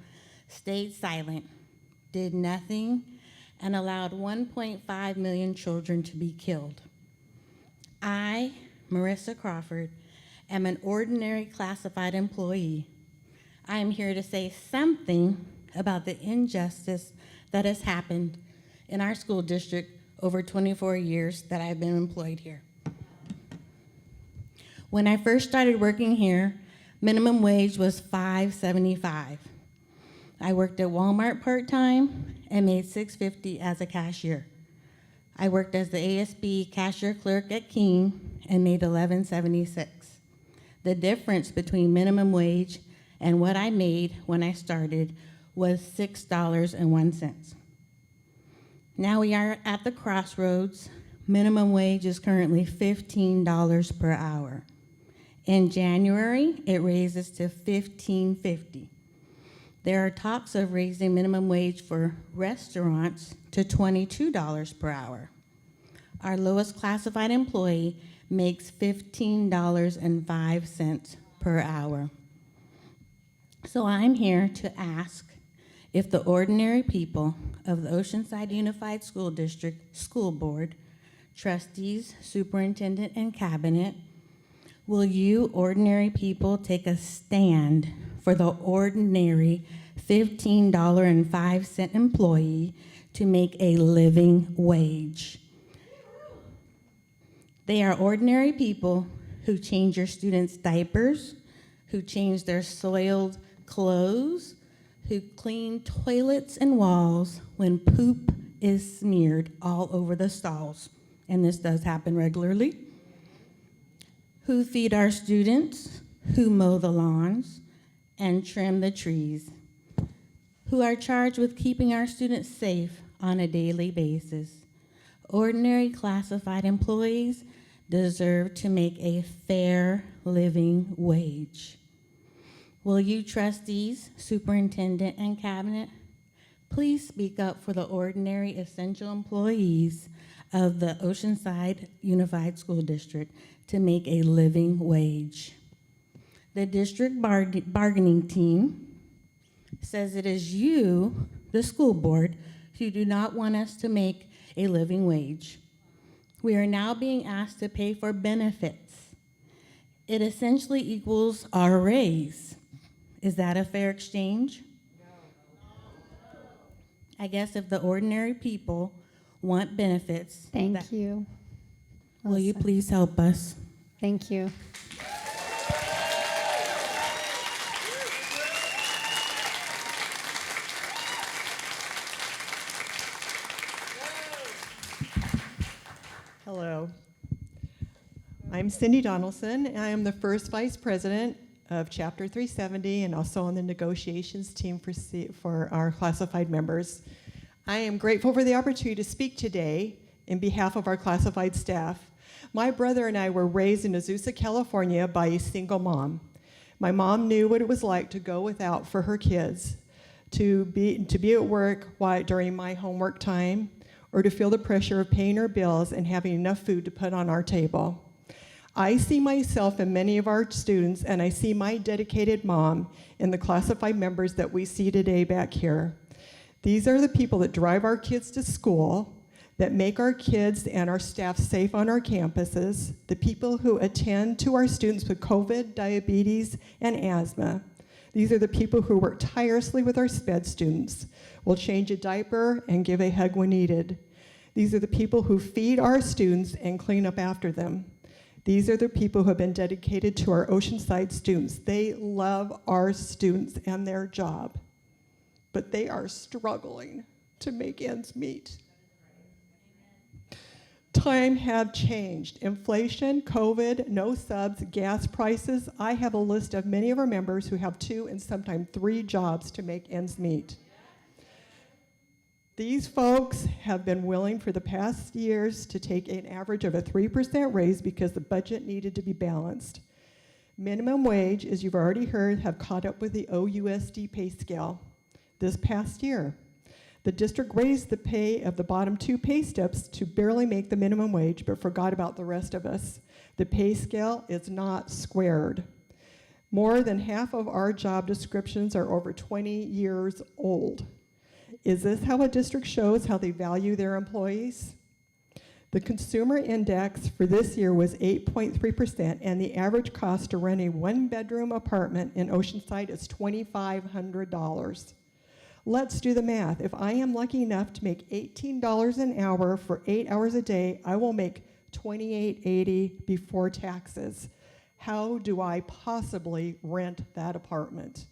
stayed silent, did nothing, and allowed 1.5 million children to be killed. I, Marissa Crawford, am an ordinary classified employee. I am here to say something about the injustice that has happened in our school district over 24 years that I've been employed here. When I first started working here, minimum wage was $5.75. I worked at Walmart part-time and made $6.50 as a cashier. I worked as the ASB cashier clerk at King and made $11.76. The difference between minimum wage and what I made when I started was $6.01. Now we are at the crossroads. Minimum wage is currently $15 per hour. In January, it raises to $15.50. There are talks of raising minimum wage for restaurants to $22 per hour. Our lowest classified employee makes $15.05 per hour. So I'm here to ask if the ordinary people of the Oceanside Unified School District School Board, trustees, superintendent, and cabinet, will you ordinary people take a stand for the ordinary $15.05 employee to make a living wage? They are ordinary people who change your students' diapers, who change their soiled clothes, who clean toilets and walls when poop is smeared all over the stalls, and this does happen regularly, who feed our students, who mow the lawns and trim the trees, who are charged with keeping our students safe on a daily basis. Ordinary classified employees deserve to make a fair living wage. Will you trustees, superintendent, and cabinet please speak up for the ordinary essential employees of the Oceanside Unified School District to make a living wage? The district bargaining team says it is you, the school board, who do not want us to make a living wage. We are now being asked to pay for benefits. It essentially equals our raise. Is that a fair exchange? No. I guess if the ordinary people want benefits. Thank you. Will you please help us? Thank you. Hello. I'm Cindy Donaldson, and I am the first vice president of Chapter 370 and also on the negotiations team for our classified members. I am grateful for the opportunity to speak today in behalf of our classified staff. My brother and I were raised in Azusa, California by a single mom. My mom knew what it was like to go without for her kids, to be at work during my homework time, or to feel the pressure of paying our bills and having enough food to put on our table. I see myself in many of our students, and I see my dedicated mom in the classified members that we see today back here. These are the people that drive our kids to school, that make our kids and our staff safe on our campuses, the people who attend to our students with COVID, diabetes, and asthma. These are the people who work tirelessly with our SPED students, will change a diaper and give a hug when needed. These are the people who feed our students and clean up after them. These are the people who have been dedicated to our Oceanside students. They love our students and their job, but they are struggling to make ends meet. Time have changed. Inflation, COVID, no subs, gas prices. I have a list of many of our members who have 2 and sometimes 3 jobs to make ends meet. These folks have been willing for the past years to take an average of a 3% raise because the budget needed to be balanced. Minimum wage, as you've already heard, have caught up with the OUSD pay scale this past year. The district raised the pay of the bottom 2 pay steps to barely make the minimum wage, but forgot about the rest of us. The pay scale is not squared. More than half of our job descriptions are over 20 years old. Is this how a district shows how they value their employees? The consumer index for this year was 8.3%, and the average cost to rent a 1-bedroom apartment in Oceanside is $2,500. Let's do the math. If I am lucky enough to make $18 an hour for 8 hours a day, I will make $28.80 before taxes. How do I possibly rent that apartment?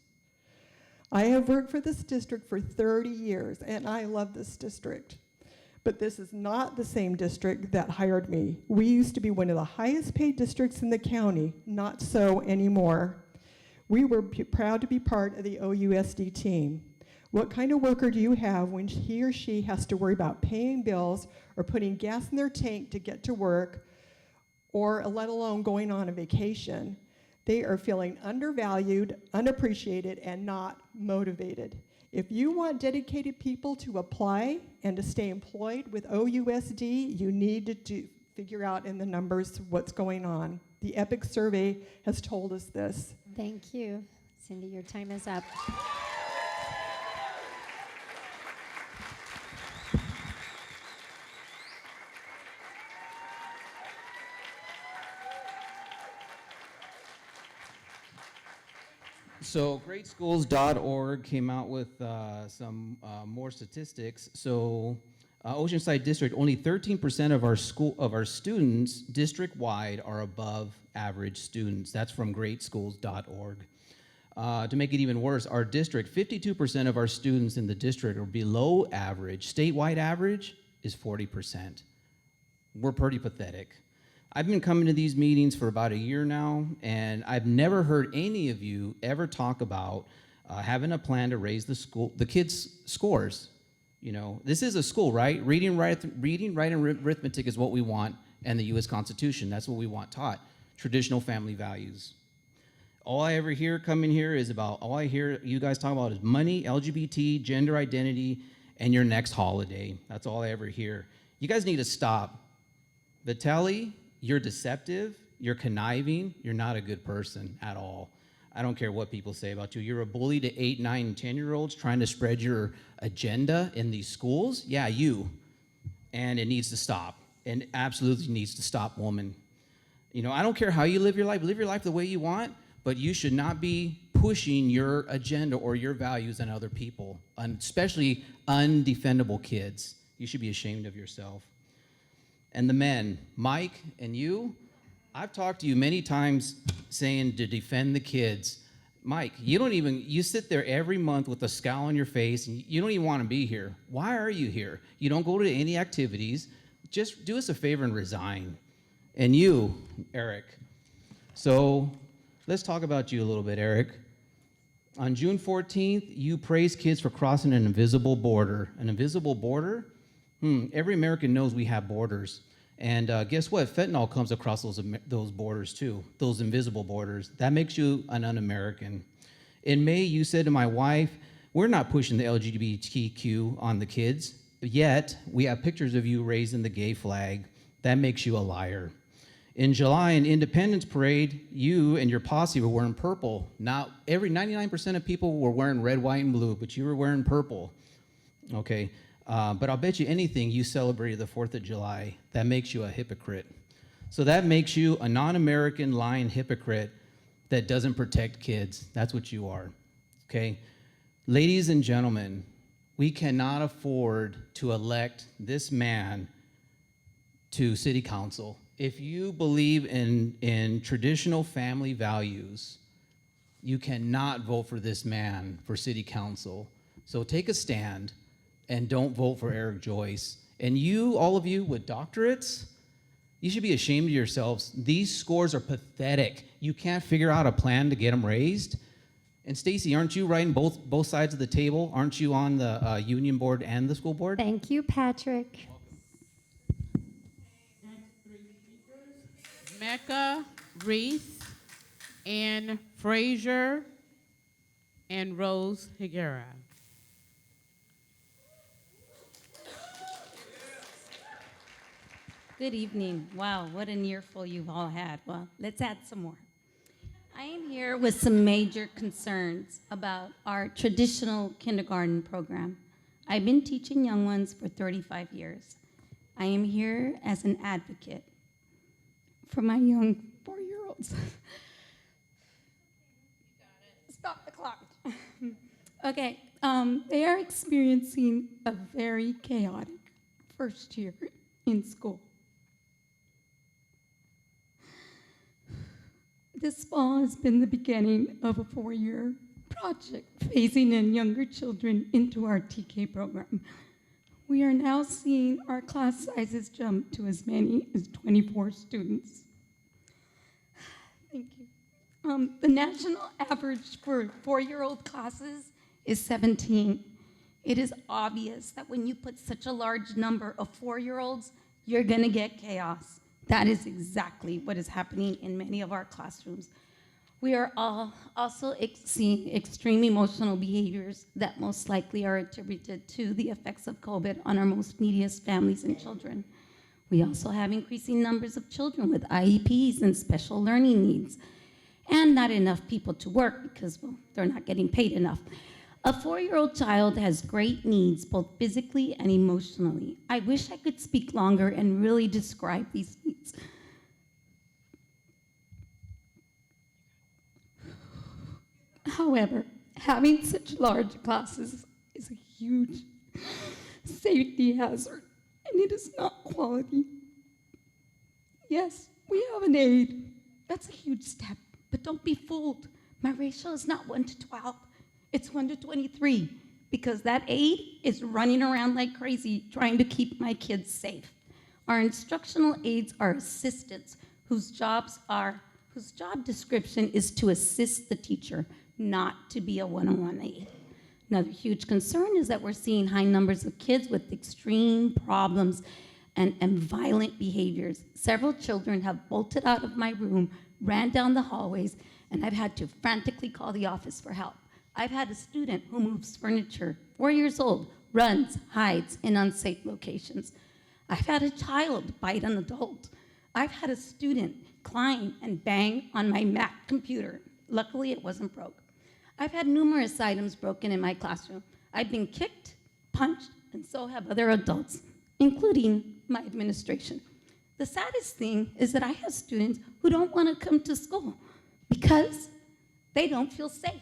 I have worked for this district for 30 years, and I love this district. But this is not the same district that hired me. We used to be one of the highest paid districts in the county, not so anymore. We were proud to be part of the OUSD team. What kind of worker do you have when he or she has to worry about paying bills or putting gas in their tank to get to work, or let alone going on a vacation? They are feeling undervalued, unappreciated, and not motivated. If you want dedicated people to apply and to stay employed with OUSD, you need to figure out in the numbers what's going on. The EPIC survey has told us this. Thank you. Cindy, your time is up. So greatschools.org came out with some more statistics. So Oceanside District, only 13% of our students district-wide are above average students. That's from greatschools.org. To make it even worse, our district, 52% of our students in the district are below average. Statewide average is 40%. We're pretty pathetic. I've been coming to these meetings for about a year now, and I've never heard any of you ever talk about having a plan to raise the kids' scores. You know, this is a school, right? Reading, write, and arithmetic is what we want, and the U.S. Constitution. That's what we want taught. Traditional family values. All I ever hear coming here is about, all I hear you guys talk about is money, LGBT, gender identity, and your next holiday. That's all I ever hear. You guys need to stop. Vitaly, you're deceptive, you're conniving, you're not a good person at all. I don't care what people say about you. You're a bully to 8, 9, and 10-year-olds trying to spread your agenda in these schools. Yeah, you. And it needs to stop. And absolutely needs to stop, woman. You know, I don't care how you live your life the way you want, but you should not be pushing your agenda or your values on other people, especially undefendable kids. You should be ashamed of yourself. And the men, Mike and you, I've talked to you many times saying to defend the kids. Mike, you sit there every month with a scowl on your face, and you don't even want to be here. Why are you here? You don't go to any activities. Just do us a favor and resign. And you, Eric. So let's talk about you a little bit, Eric. On June 14th, you praised kids for crossing an invisible border. An invisible border? Every American knows we have borders. And guess what? Fentanyl comes across those borders too, those invisible borders. That makes you an un-American. In May, you said to my wife, we're not pushing the LGBTQ on the kids, yet we have pictures of you raising the gay flag. That makes you a liar. In July, in Independence Parade, you and your posse were wearing purple. Now, 99% of people were wearing red, white, and blue, but you were wearing purple. Okay. But I'll bet you anything you celebrated the 4th of July. That makes you a hypocrite. So that makes you a non-American lying hypocrite that doesn't protect kids. That's what you are, okay? Ladies and gentlemen, we cannot afford to elect this man to city council. If you believe in traditional family values, you cannot vote for this man for city council. So take a stand. And don't vote for Eric Joyce. And you, all of you with doctorates, you should be ashamed of yourselves. These scores are pathetic. You can't figure out a plan to get them raised. And Stacy, aren't you writing both sides of the table? Aren't you on the union board and the school board? Thank you, Patrick. Next three speakers, Mecca, Reese, Ann Frazier, and Rose Higuera. Good evening. Wow, what an earful you've all had. Well, let's add some more. I am here with some major concerns about our traditional kindergarten program. I've been teaching young ones for 35 years. I am here as an advocate for my young 4-year-olds. Stop the clock. Okay, they are experiencing a very chaotic first year in school. This fall has been the beginning of a 4-year project phasing in younger children into our TK program. We are now seeing our class sizes jump to as many as 24 students. Thank you. The national average for 4-year-old classes is 17. It is obvious that when you put such a large number of 4-year-olds, you're gonna get chaos. That is exactly what is happening in many of our classrooms. We are all also seeing extreme emotional behaviors that most likely are attributed to the effects of COVID on our most neediest families and children. We also have increasing numbers of children with IEPs and special learning needs. and not enough people to work because, well, they're not getting paid enough. A 4-year-old child has great needs, both physically and emotionally. I wish I could speak longer and really describe these needs. However, having such large classes is a huge safety hazard, and it is not quality. Yes, we have an aide. That's a huge step, but don't be fooled. My ratio is not 1 to 12. It's 1 to 23, because that aide is running around like crazy trying to keep my kids safe. Our instructional aides are assistants whose job description is to assist the teacher, not to be a one-on-one aide. Another huge concern is that we're seeing high numbers of kids with extreme problems and violent behaviors. Several children have bolted out of my room, ran down the hallways, and I've had to frantically call the office for help. I've had a student who moves furniture, 4 years old, runs, hides in unsafe locations. I've had a child bite an adult. I've had a student climb and bang on my Mac computer. Luckily, it wasn't broke. I've had numerous items broken in my classroom. I've been kicked, punched, and so have other adults, including my administration. The saddest thing is that I have students who don't want to come to school because they don't feel safe.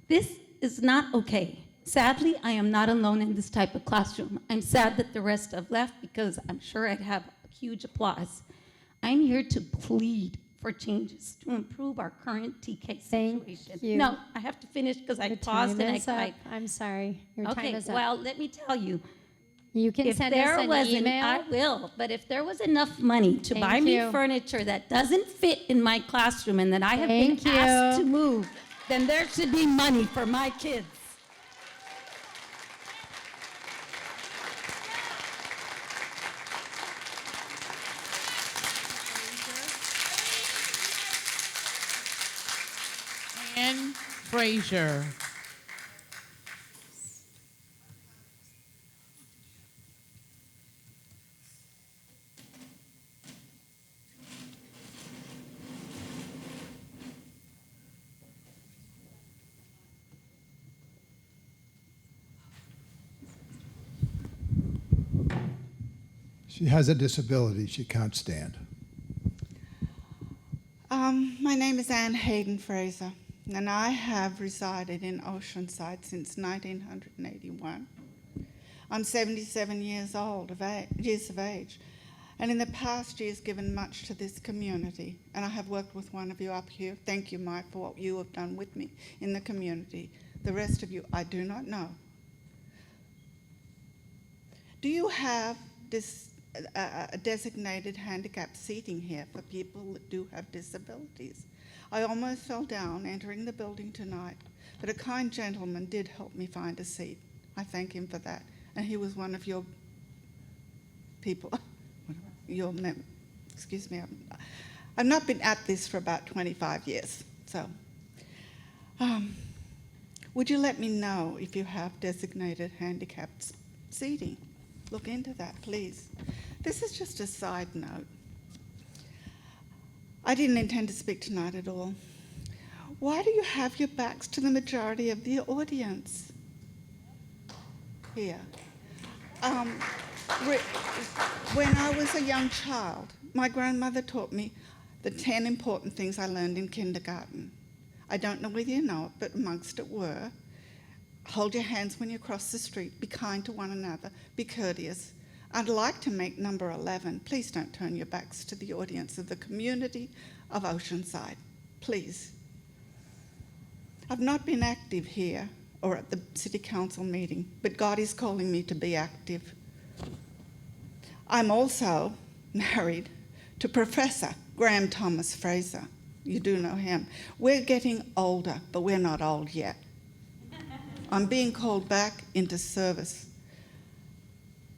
This is not okay. Sadly, I am not alone in this type of classroom. I'm sad that the rest have left because I'm sure I'd have huge applause. I'm here to plead for changes to improve our current TK situation. you. No, I have to finish because I Your paused time and I is up. cried. I'm sorry. Your Okay, time is up. well, let me tell you. You can If send there us an was email. I will, but if there was enough money to buy Thank me you. furniture that doesn't fit in my classroom and that I have Thank been asked you. to move, then there should be money for my kids. And Frazier. She has a disability. She can't stand. My name is Ann Hayden Fraser, and I have resided in Oceanside since 1981. I'm 77 years of age, and in the past years given much to this community, and I have worked with one of you up here. Thank you, Mike, for what you have done with me in the community. The rest of you, I do not know. Do you have this designated handicap seating here for people that do have disabilities? I almost fell down entering the building tonight, but a kind gentleman did help me find a seat. I thank him for that. And he was one of your people, excuse me, I've not been at this for about 25 years, so. Would you let me know if you have designated handicapped seating? Look into that, please. This is just a side note. I didn't intend to speak tonight at all. Why do you have your backs to the majority of the audience here? When I was a young child, my grandmother taught me the 10 important things I learned in kindergarten. I don't know whether you know it, but amongst it were, hold your hands when you cross the street, be kind to one another, be courteous. I'd like to make number 11, please don't turn your backs to the audience of the community of Oceanside, please. I've not been active here or at the City Council meeting, but God is calling me to be active. I'm also married to Professor Graham Thomas Fraser. You do know him. We're getting older, but we're not old yet. I'm being called back into service.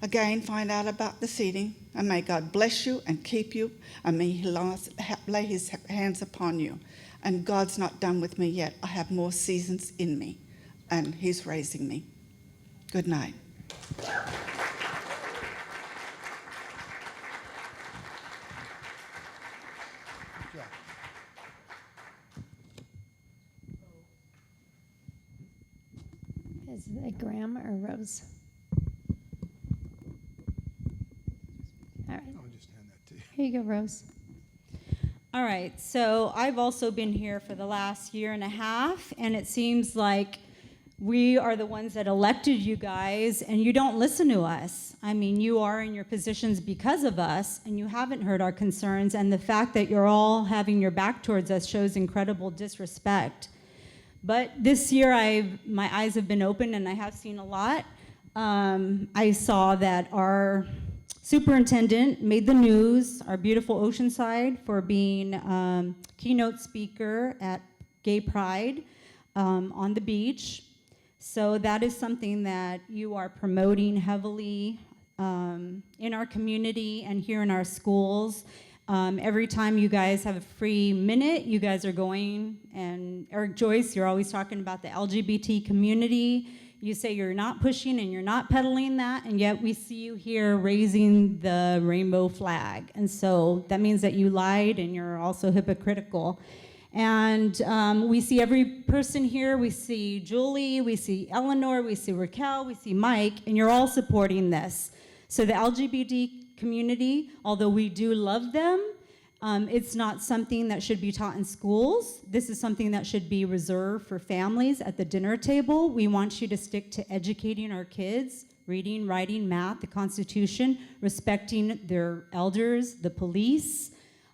Again, find out about the seating, and may God bless you and keep you, and may He lay His hands upon you. And God's not done with me yet. I have more seasons in me, and He's raising me. Good night. Is it Graham or Rose? All right. I'll just hand that to you. Here you go, Rose. All right, so I've also been here for the last year and a half, and it seems like we are the ones that elected you guys, and you don't listen to us. I mean, you are in your positions because of us, and you haven't heard our concerns, and the fact that you're all having your back towards us shows incredible disrespect. But this year, my eyes have been open, and I have seen a lot. I saw that our superintendent made the news, our beautiful Oceanside, for being keynote speaker at Gay Pride on the beach. So that is something that you are promoting heavily in our community and here in our schools. Every time you guys have a free minute, you guys are going, and Eric Joyce, you're always talking about the LGBT community. You say you're not pushing and you're not peddling that, and yet we see you here raising the rainbow flag. And so that means that you lied and you're also hypocritical. And we see every person here. We see Julie, we see Eleanor, we see Raquel, we see Mike, and you're all supporting this. So the LGBT community, although we do love them, it's not something that should be taught in schools. This is something that should be reserved for families at the dinner table. We want you to stick to educating our kids, reading, writing, math, the Constitution, respecting their elders, the police.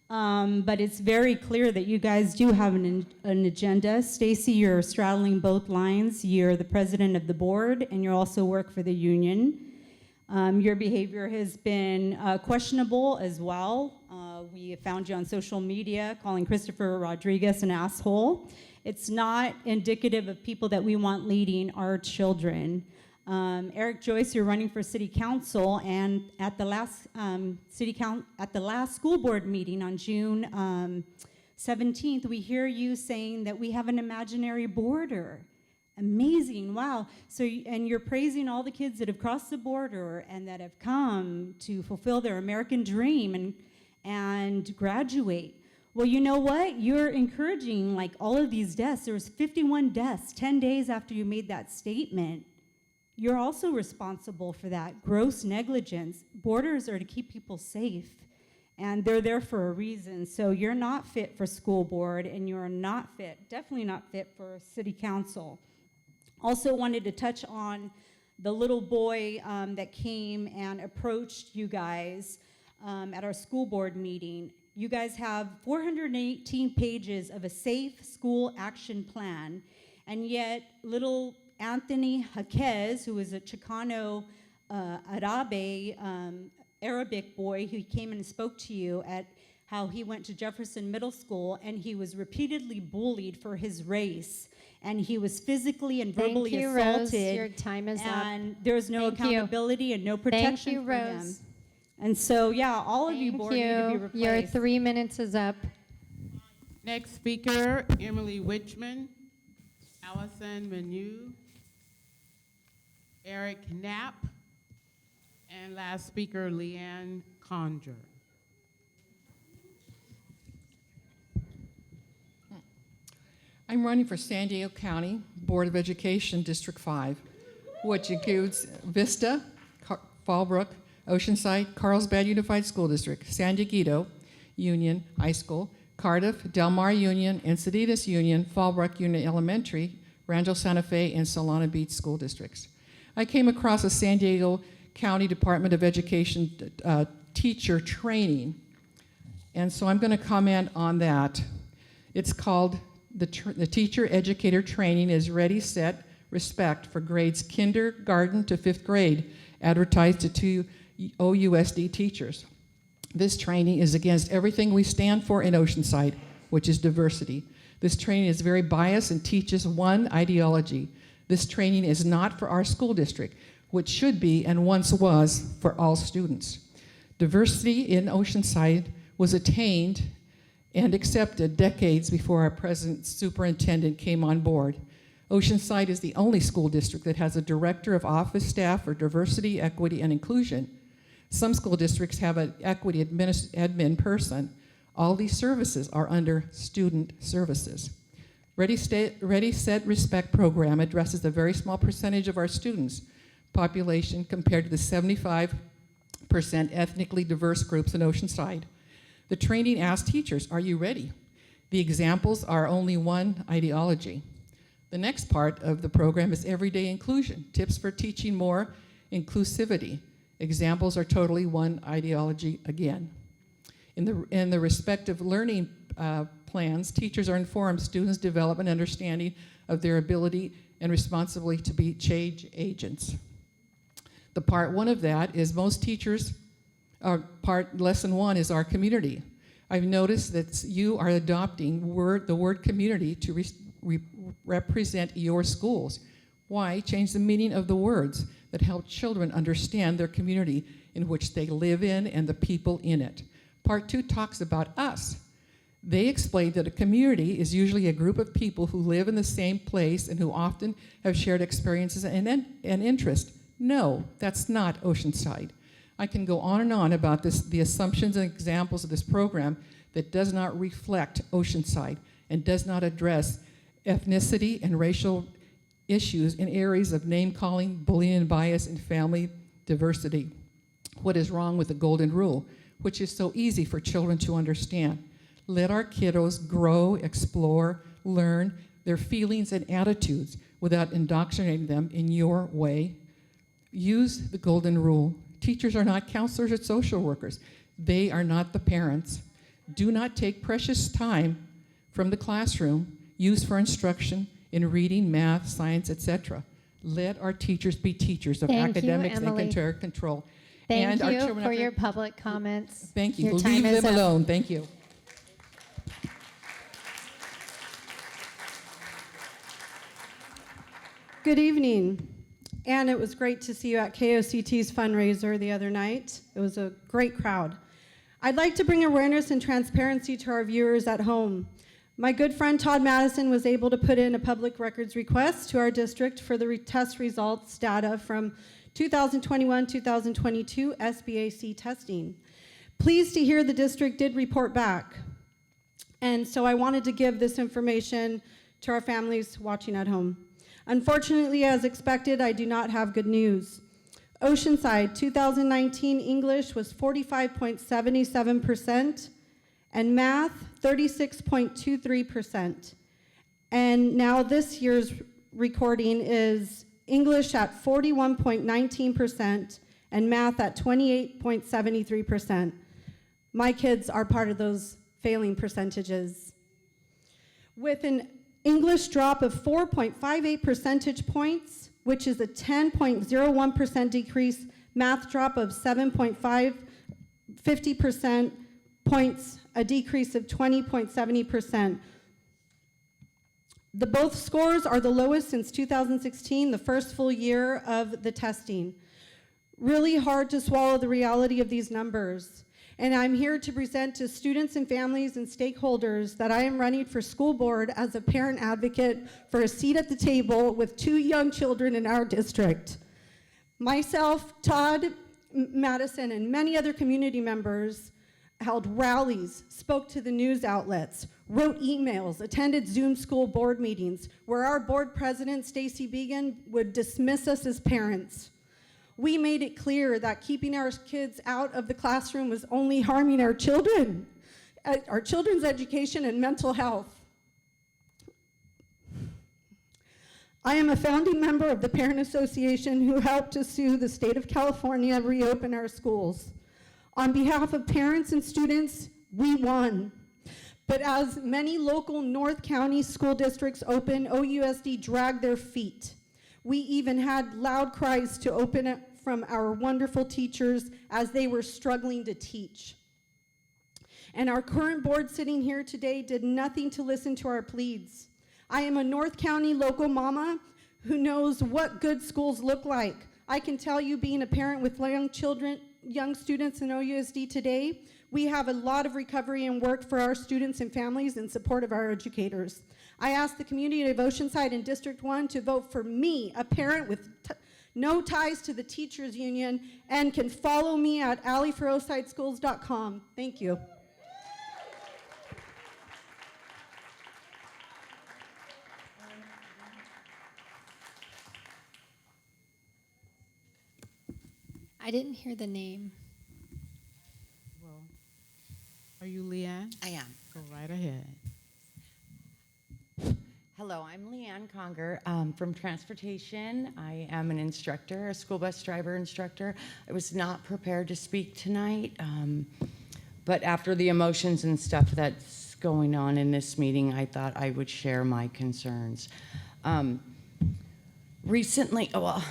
But it's very clear that you guys do have an agenda. Stacy, you're straddling both lines. You're the president of the board, and you also work for the union. Your behavior has been questionable as well. We found you on social media calling Christopher Rodriguez an asshole. It's not indicative of people that we want leading our children. Eric Joyce, you're running for city council, and at the last school board meeting on June 17th, we hear you saying that we have an imaginary border. Amazing, wow. So, and you're praising all the kids that have crossed the border and that have come to fulfill their American dream and graduate. Well, you know what? You're encouraging like all of these deaths. There was 51 deaths 10 days after you made that statement. You're also responsible for that. Gross negligence. Borders are to keep people safe, and they're there for a reason. So you're not fit for school board, and you're not fit, definitely not fit for city council. Also wanted to touch on the little boy that came and approached you guys at our school board meeting. You guys have 418 pages of a safe school action plan, and yet little Anthony Jaquez, who is a Chicano Arabe Arabic boy who came and spoke to you at how he went to Jefferson Middle School, and he was repeatedly bullied for his race, and he was physically and verbally assaulted. Rose. Your time is up. And there's no accountability and no protection for him. And so, yeah, all of you board need to be replaced. Your 3 minutes is up. Next speaker, Emily Wichman, Allison Menu, Eric Knapp, and last speaker, Leanne Conger. I'm running for San Diego County Board of Education, District 5, which includes Vista, Fallbrook, Oceanside, Carlsbad Unified School District, San Dieguito Union High School, Cardiff, Del Mar Union, Encinitas Union, Fallbrook Union Elementary, Rancho Santa Fe, and Solana Beach School Districts. I came across a San Diego County Department of Education teacher training, and so I'm going to comment on that. It's called the Teacher Educator Training is Ready, Set, Respect for grades kindergarten to 5th grade, advertised to 2 OUSD teachers. This training is against everything we stand for in Oceanside, which is diversity. This training is very biased and teaches one ideology. This training is not for our school district, which should be and once was for all students. Diversity in Oceanside was attained and accepted decades before our present superintendent came on board. Oceanside is the only school district that has a director of office staff for diversity, equity, and inclusion. Some school districts have an equity admin person. All these services are under student services. Ready, Set, Respect program addresses a very small percentage of our students' population compared to the 75% ethnically diverse groups in Oceanside. The training asks teachers, are you ready? The examples are only one ideology. The next part of the program is everyday inclusion, tips for teaching more inclusivity. Examples are totally one ideology again. In the respective learning plans, teachers are informed students develop an understanding of their ability and responsibility to be change agents. The part one of that is most teachers, lesson one is our community. I've noticed that you are adopting the word community to represent your schools. Why? Change the meaning of the words that help children understand their community in which they live in and the people in it. Part two talks about us. They explain that a community is usually a group of people who live in the same place and who often have shared experiences and interests. No, that's not Oceanside. I can go on and on about the assumptions and examples of this program that does not reflect Oceanside and does not address ethnicity and racial issues in areas of name-calling, bullying and bias, and family diversity. What is wrong with the golden rule, which is so easy for children to understand? Let our kiddos grow, explore, learn their feelings and attitudes without indoctrinating them in your way. Use the golden rule. Teachers are not counselors or social workers. They are not the parents. Do not take precious time from the classroom used for instruction in reading, math, science, etc. Let our teachers be teachers of academics and can control. Thank and you for your public comments. Thank you. Your We'll time leave is them up. alone. Thank you. Good evening. And it was great to see you at KOCT's fundraiser the other night. It was a great crowd. I'd like to bring awareness and transparency to our viewers at home. My good friend Todd Madison was able to put in a public records request to our district for the test results data from 2021-2022 SBAC testing. Pleased to hear the district did report back. And so I wanted to give this information to our families watching at home. Unfortunately, as expected, I do not have good news. Oceanside 2019 English was 45.77%, and math 36.23%. And now this year's recording is English at 41.19% and math at 28.73%. My kids are part of those failing percentages. With an English drop of 4.58 percentage points, which is a 10.01% decrease, math drop of 7.50% points, a decrease of 20.70%. Both scores are the lowest since 2016, the first full year of the testing. Really hard to swallow the reality of these numbers. And I'm here to present to students and families and stakeholders that I am running for school board as a parent advocate for a seat at the table with 2 young children in our district. Myself, Todd Madison, and many other community members held rallies, spoke to the news outlets, wrote emails, attended Zoom school board meetings where our board president, Stacy Began, would dismiss us as parents. We made it clear that keeping our kids out of the classroom was only harming our children's education and mental health. I am a founding member of the Parent Association who helped to sue the state of California to reopen our schools. On behalf of parents and students, we won. But as many local North County school districts open, OUSD dragged their feet. We even had loud cries to open it from our wonderful teachers as they were struggling to teach. And our current board sitting here today did nothing to listen to our pleas. I am a North County local mama who knows what good schools look like. I can tell you, being a parent with young students in OUSD today, we have a lot of recovery and work for our students and families in support of our educators. I ask the community of Oceanside and District 1 to vote for me, a parent with no ties to the teachers union, and can follow me at alleyforosideschools.com. Thank you. I didn't hear the name. Well, are you Leanne? I am. Go right ahead. Hello, I'm Leanne Conger from Transportation. I am an instructor, a school bus driver instructor. I was not prepared to speak tonight, but after the emotions and stuff that's going on in this meeting, I thought I would share my concerns. Recently, well,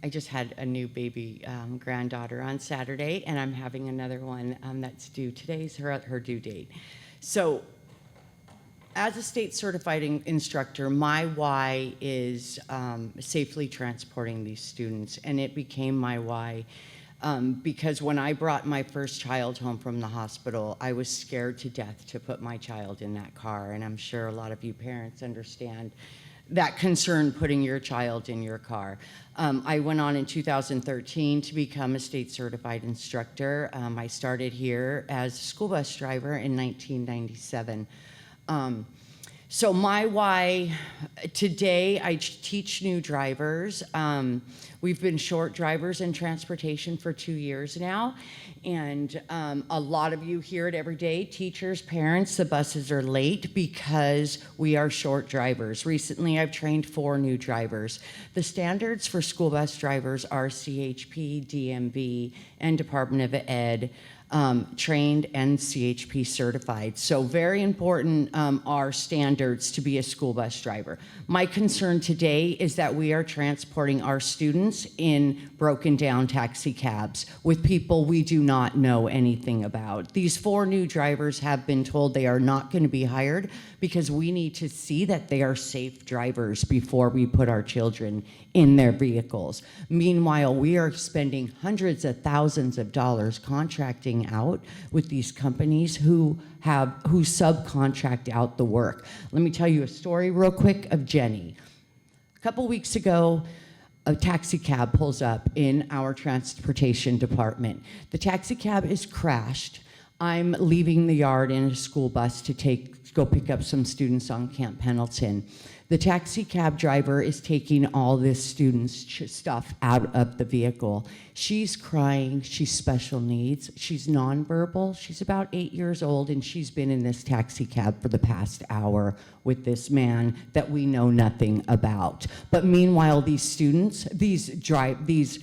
I just had a new baby granddaughter on Saturday, and I'm having another one that's due. Today's her due date. So, as a state certified instructor, my why is safely transporting these students, and it became my why because when I brought my first child home from the hospital, I was scared to death to put my child in that car, and I'm sure a lot of you parents understand that concern putting your child in your car. I went on in 2013 to become a state certified instructor. I started here as a school bus driver in 1997. So my why today, I teach new drivers. We've been short drivers in transportation for 2 years now. And a lot of you hear it every day, teachers, parents, the buses are late because we are short drivers. Recently, I've trained 4 new drivers. The standards for school bus drivers are CHP, DMV, and Department of Ed. Trained and CHP certified. So very important are standards to be a school bus driver. My concern today is that we are transporting our students in broken down taxi cabs with people we do not know anything about. These 4 new drivers have been told they are not going to be hired because we need to see that they are safe drivers before we put our children in their vehicles. Meanwhile, we are spending hundreds of thousands of dollars contracting out with these companies who subcontract out the work. Let me tell you a story real quick of Jenny. A couple weeks ago, a taxi cab pulls up in our transportation department. The taxi cab is crashed. I'm leaving the yard in a school bus to go pick up some students on Camp Pendleton. The taxi cab driver is taking all this students' stuff out of the vehicle. She's crying, she's special needs, she's nonverbal, she's about 8 years old, and she's been in this taxi cab for the past hour with this man that we know nothing about. But meanwhile, these students, these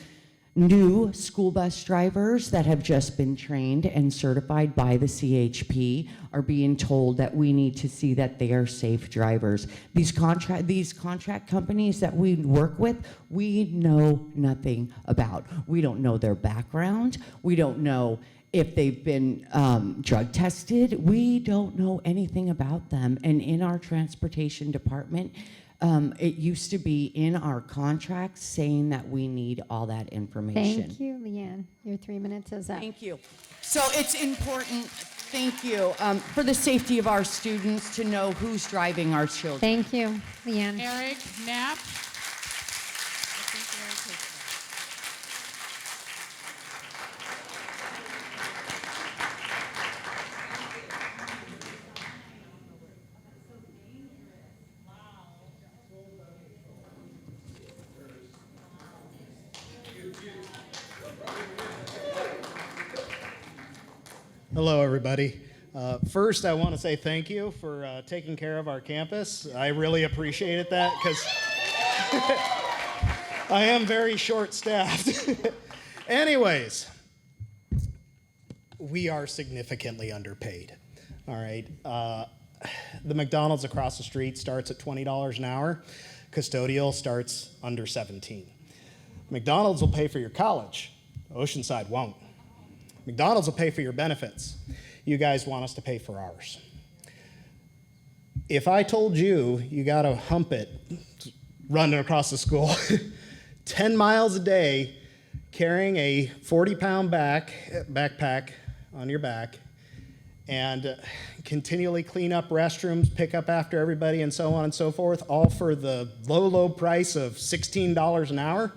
new school bus drivers that have just been trained and certified by the CHP are being told that we need to see that they are safe drivers. These contract companies that we work with, we know nothing about. We don't know their background. We don't know if they've been drug tested. We don't know anything about them. And in our transportation department, it used to be in our contracts saying that we need all that information. Thank you, Leanne. Your 3 minutes is up. Thank you. So it's important, thank you, for the safety of our students to know who's driving our children. Thank you, Leanne. Eric Knapp. Hello, everybody. First, I want to say thank you for taking care of our campus. I really appreciated that because I am very short-staffed. Anyways, we are significantly underpaid. All right. The McDonald's across the street starts at $20 an hour. Custodial starts under $17. McDonald's will pay for your college. Oceanside won't. McDonald's will pay for your benefits. You guys want us to pay for ours. If I told you you got to hump it running across the school 10 miles a day, carrying a 40-pound backpack on your back, and continually clean up restrooms, pick up after everybody, and so on and so forth, all for the low, low price of $16 an hour,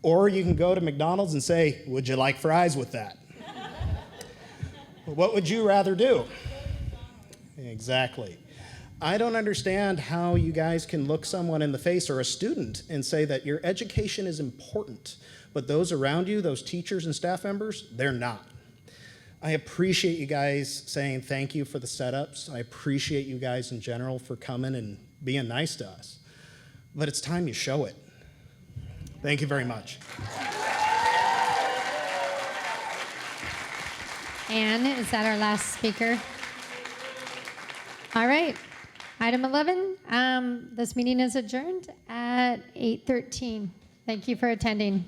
or you can go to McDonald's and say, would you like fries with that? What would you rather do? Exactly. I don't understand how you guys can look someone in the face or a student and say that your education is important, but those around you, those teachers and staff members, they're not. I appreciate you guys saying thank you for the setups. I appreciate you guys in general for coming and being nice to us. But it's time you show it. Thank you very much. Anne, is that our last speaker? All right. Item 11, this meeting is adjourned at 8:13. Thank you for attending.